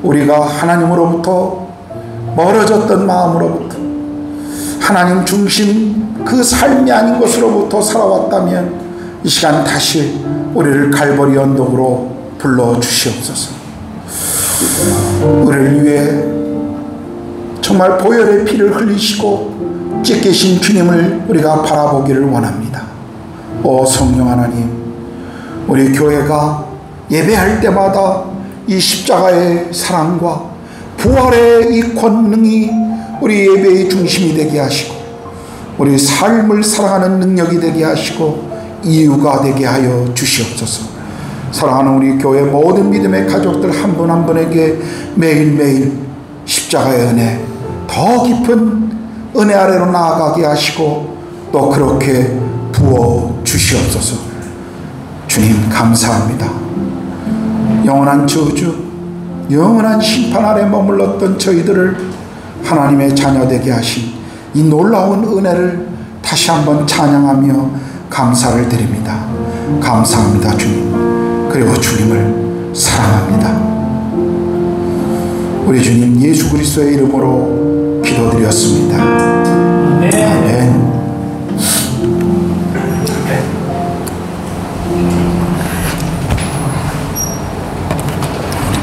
우리가 하나님으로부터 멀어졌던 마음으로부터 하나님 중심 그 삶이 아닌 것으로부터 살아왔다면 이 시간 다시 우리를 갈보리 언덕으로 불러주시옵소서. 우리를 위해 정말 보혈의 피를 흘리시고 찢기신 주님을 우리가 바라보기를 원합니다. 오 성령 하나님, 우리 교회가 예배할 때마다 이 십자가의 사랑과 부활의 이 권능이 우리 예배의 중심이 되게 하시고 우리 삶을 사랑하는 능력이 되게 하시고 이유가 되게 하여 주시옵소서. 사랑하는 우리 교회 모든 믿음의 가족들 한 분 한 분에게 매일매일 십자가의 은혜, 더 깊은 은혜 아래로 나아가게 하시고 또 그렇게 부어 주시옵소서. 주님 감사합니다. 영원한 저주, 영원한 심판 아래 머물렀던 저희들을 하나님의 자녀 되게 하신 이 놀라운 은혜를 다시 한번 찬양하며 감사를 드립니다. 감사합니다 주님. 그리고 주님을 사랑합니다. 우리 주님 예수 그리스도의 이름으로 기도드렸습니다. 아멘.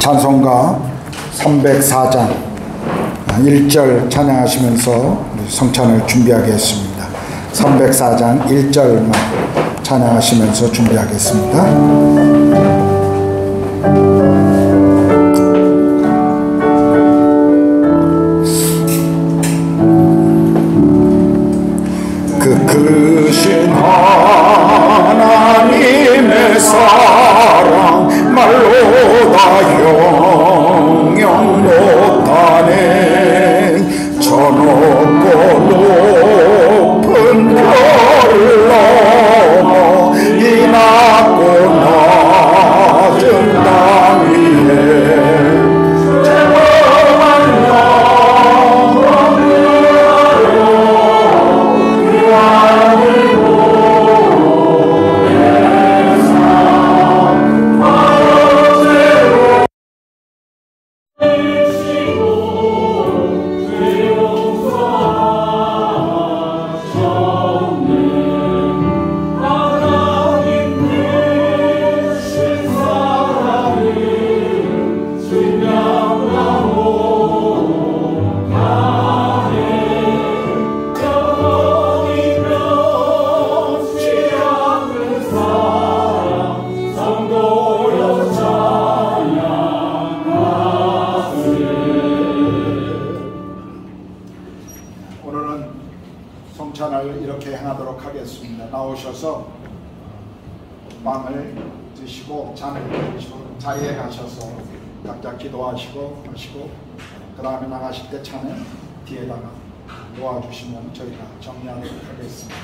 찬송가 304장 1절 찬양하시면서 성찬을 준비하겠습니다. 304장 1절만 찬양하시면서 준비하겠습니다. 크신 하나님의 사랑 말로 다 형용 못하네. 저 높고 높은 별을 넘어 이 낮고 낮은 땅 위에 성찬을 이렇게 행하도록 하겠습니다. 나오셔서 빵을 드시고 잔을 드시고 자리에 가셔서 각자 기도하시고 하시고 그 다음에 나가실 때 차는 뒤에다가 놓아주시면 저희가 정리하도록 하겠습니다.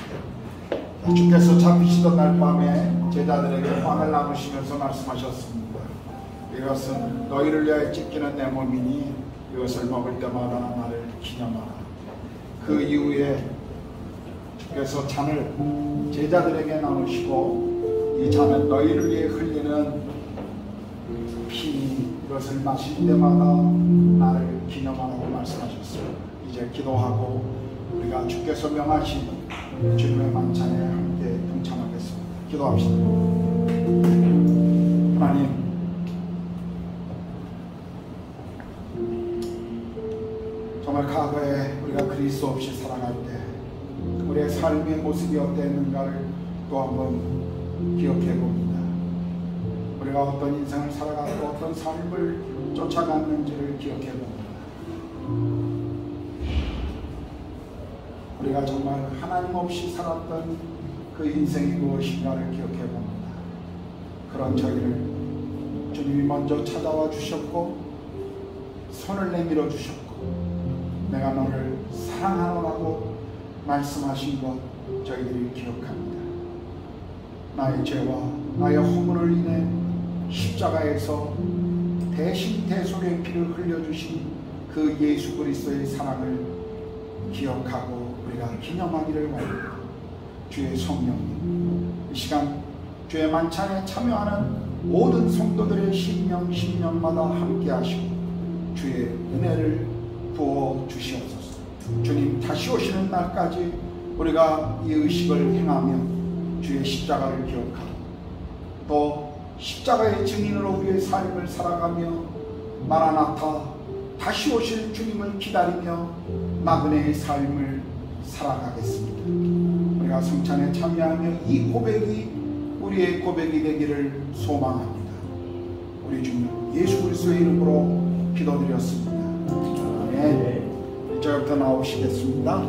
주께서 잡히시던 날 밤에 제자들에게 빵을 나누시면서 말씀하셨습니다. 이것은 너희를 위하여 찢기는 내 몸이니 이것을 먹을 때마다 나를 기념하라. 그 이후에 주께서 잔을 제자들에게 나누시고 이 잔은 너희를 위해 흘리는 피니 이것을 마실 때마다 나를 기념하라고 말씀하셨습니다. 이제 기도하고 우리가 주께서 명하신 주님의 만찬에 함께 동참하겠습니다. 기도합시다. 하나님, 정말 과거에 우리가 그리스도 없이 살아갈 때 우리의 삶의 모습이 어땠는가를 또 한번 기억해 봅니다. 우리가 어떤 인생을 살아가고 어떤 삶을 쫓아갔는지를 기억해 봅니다. 우리가 정말 하나님 없이 살았던 그 인생이 무엇인가를 기억해 봅니다. 그런 저희를 주님이 먼저 찾아와 주셨고 손을 내밀어 주셨고 내가 너를 사랑하노라고 말씀하신 것 저희들이 기억합니다. 나의 죄와 나의 허물을 인해 십자가에서 대신 대속의 피를 흘려주신 그 예수 그리스도의 사랑을 기억하고 우리가 기념하기를 원합니다. 주의 성령님, 이 시간 주의 만찬에 참여하는 모든 성도들의 심령마다 함께 하시고 주의 은혜를 부어 주시옵소서. 주님 다시 오시는 날까지 우리가 이 의식을 행하며 주의 십자가를 기억하고 또 십자가의 증인으로 우리의 삶을 살아가며 마라나타 다시 오실 주님을 기다리며 나그네의 삶을 살아가겠습니다. 우리가 성찬에 참여하며 이 고백이 우리의 고백이 되기를 소망합니다. 우리 주님 예수 그리스도의 이름으로 기도드렸습니다. 아멘. 이제부터 나오시겠습니다.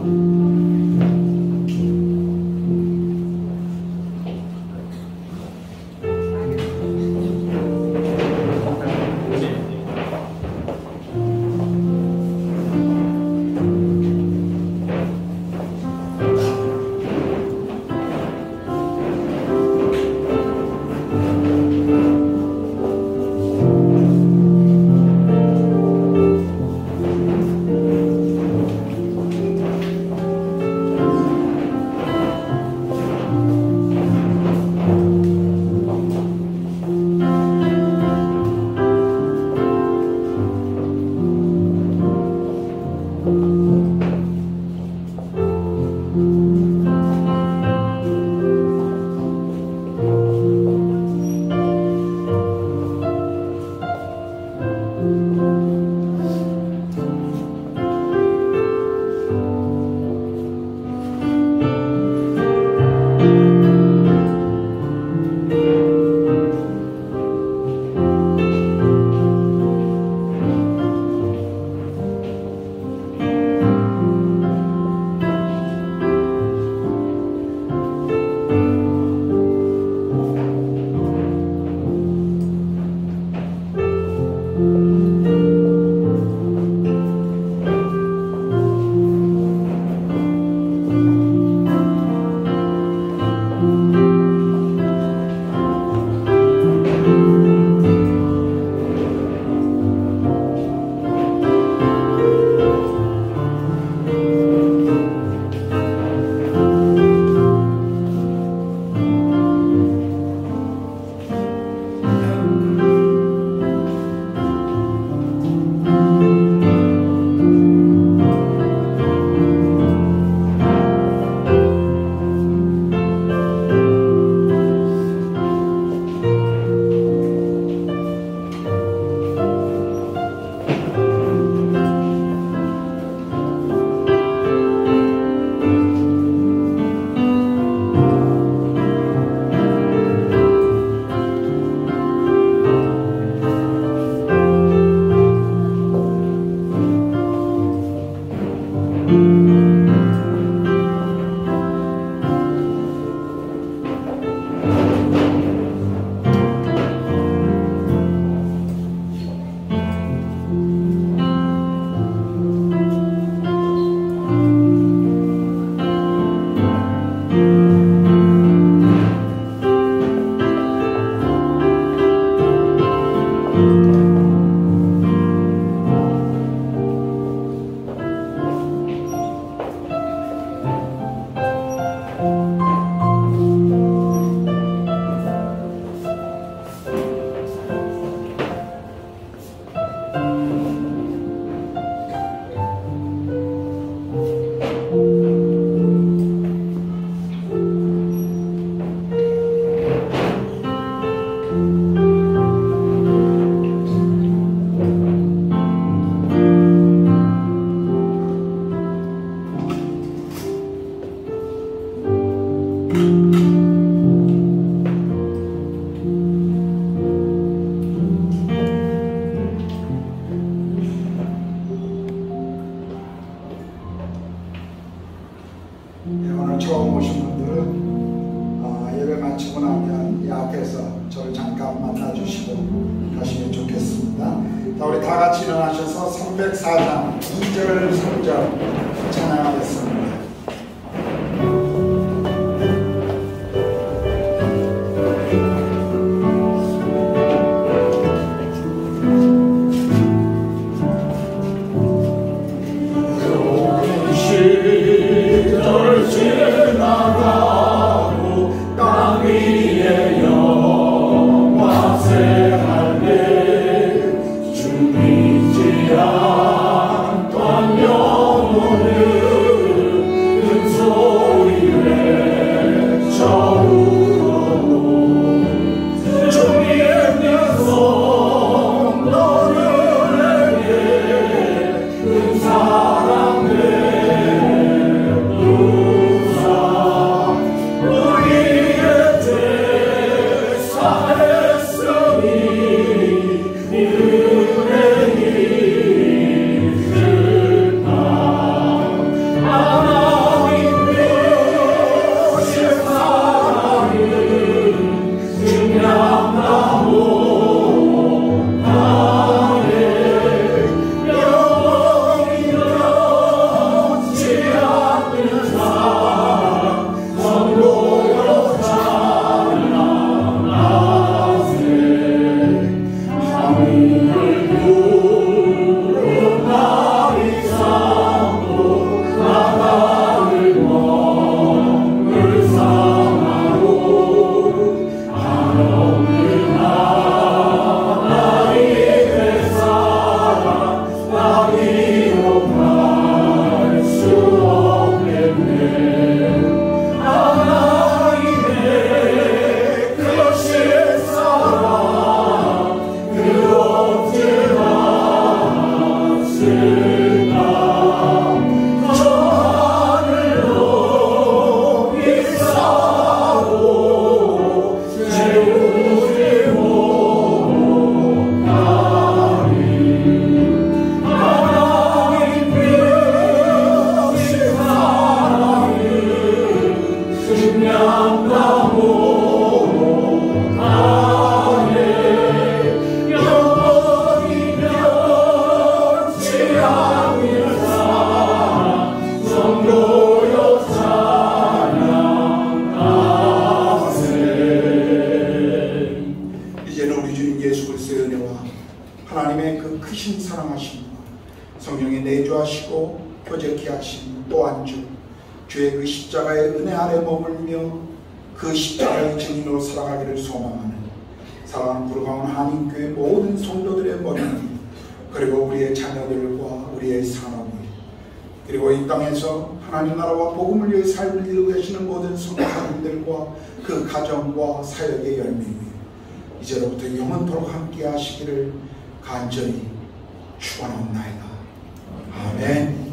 오늘 처음 오신 분들은 예배 마치고 나면 이 앞에서 저를 잠깐 만나주시고 가시면 좋겠습니다. 자, 우리 다 같이 일어나셔서 304장 2절 3절 찬양하겠습니다. 하나님의 그 크신 사랑하심과 성령의 내주하시고 교제케 하신 또한 주의 그 십자가의 은혜 아래 머물며 그 십자가의 증인으로 살아가기를 소망하는 사랑하는 부르강원 한인교회 모든 성도들의 머리, 그리고 우리의 자녀들과 우리의 산업이, 그리고 이 땅에서 하나님 나라와 복음을 위해 삶을 이루고 계시는 모든 성도님들과 그 가정과 사역의 열매, 이제로부터 영원토록 함께 하시기를 간절히 축원하옵나이다. 아멘.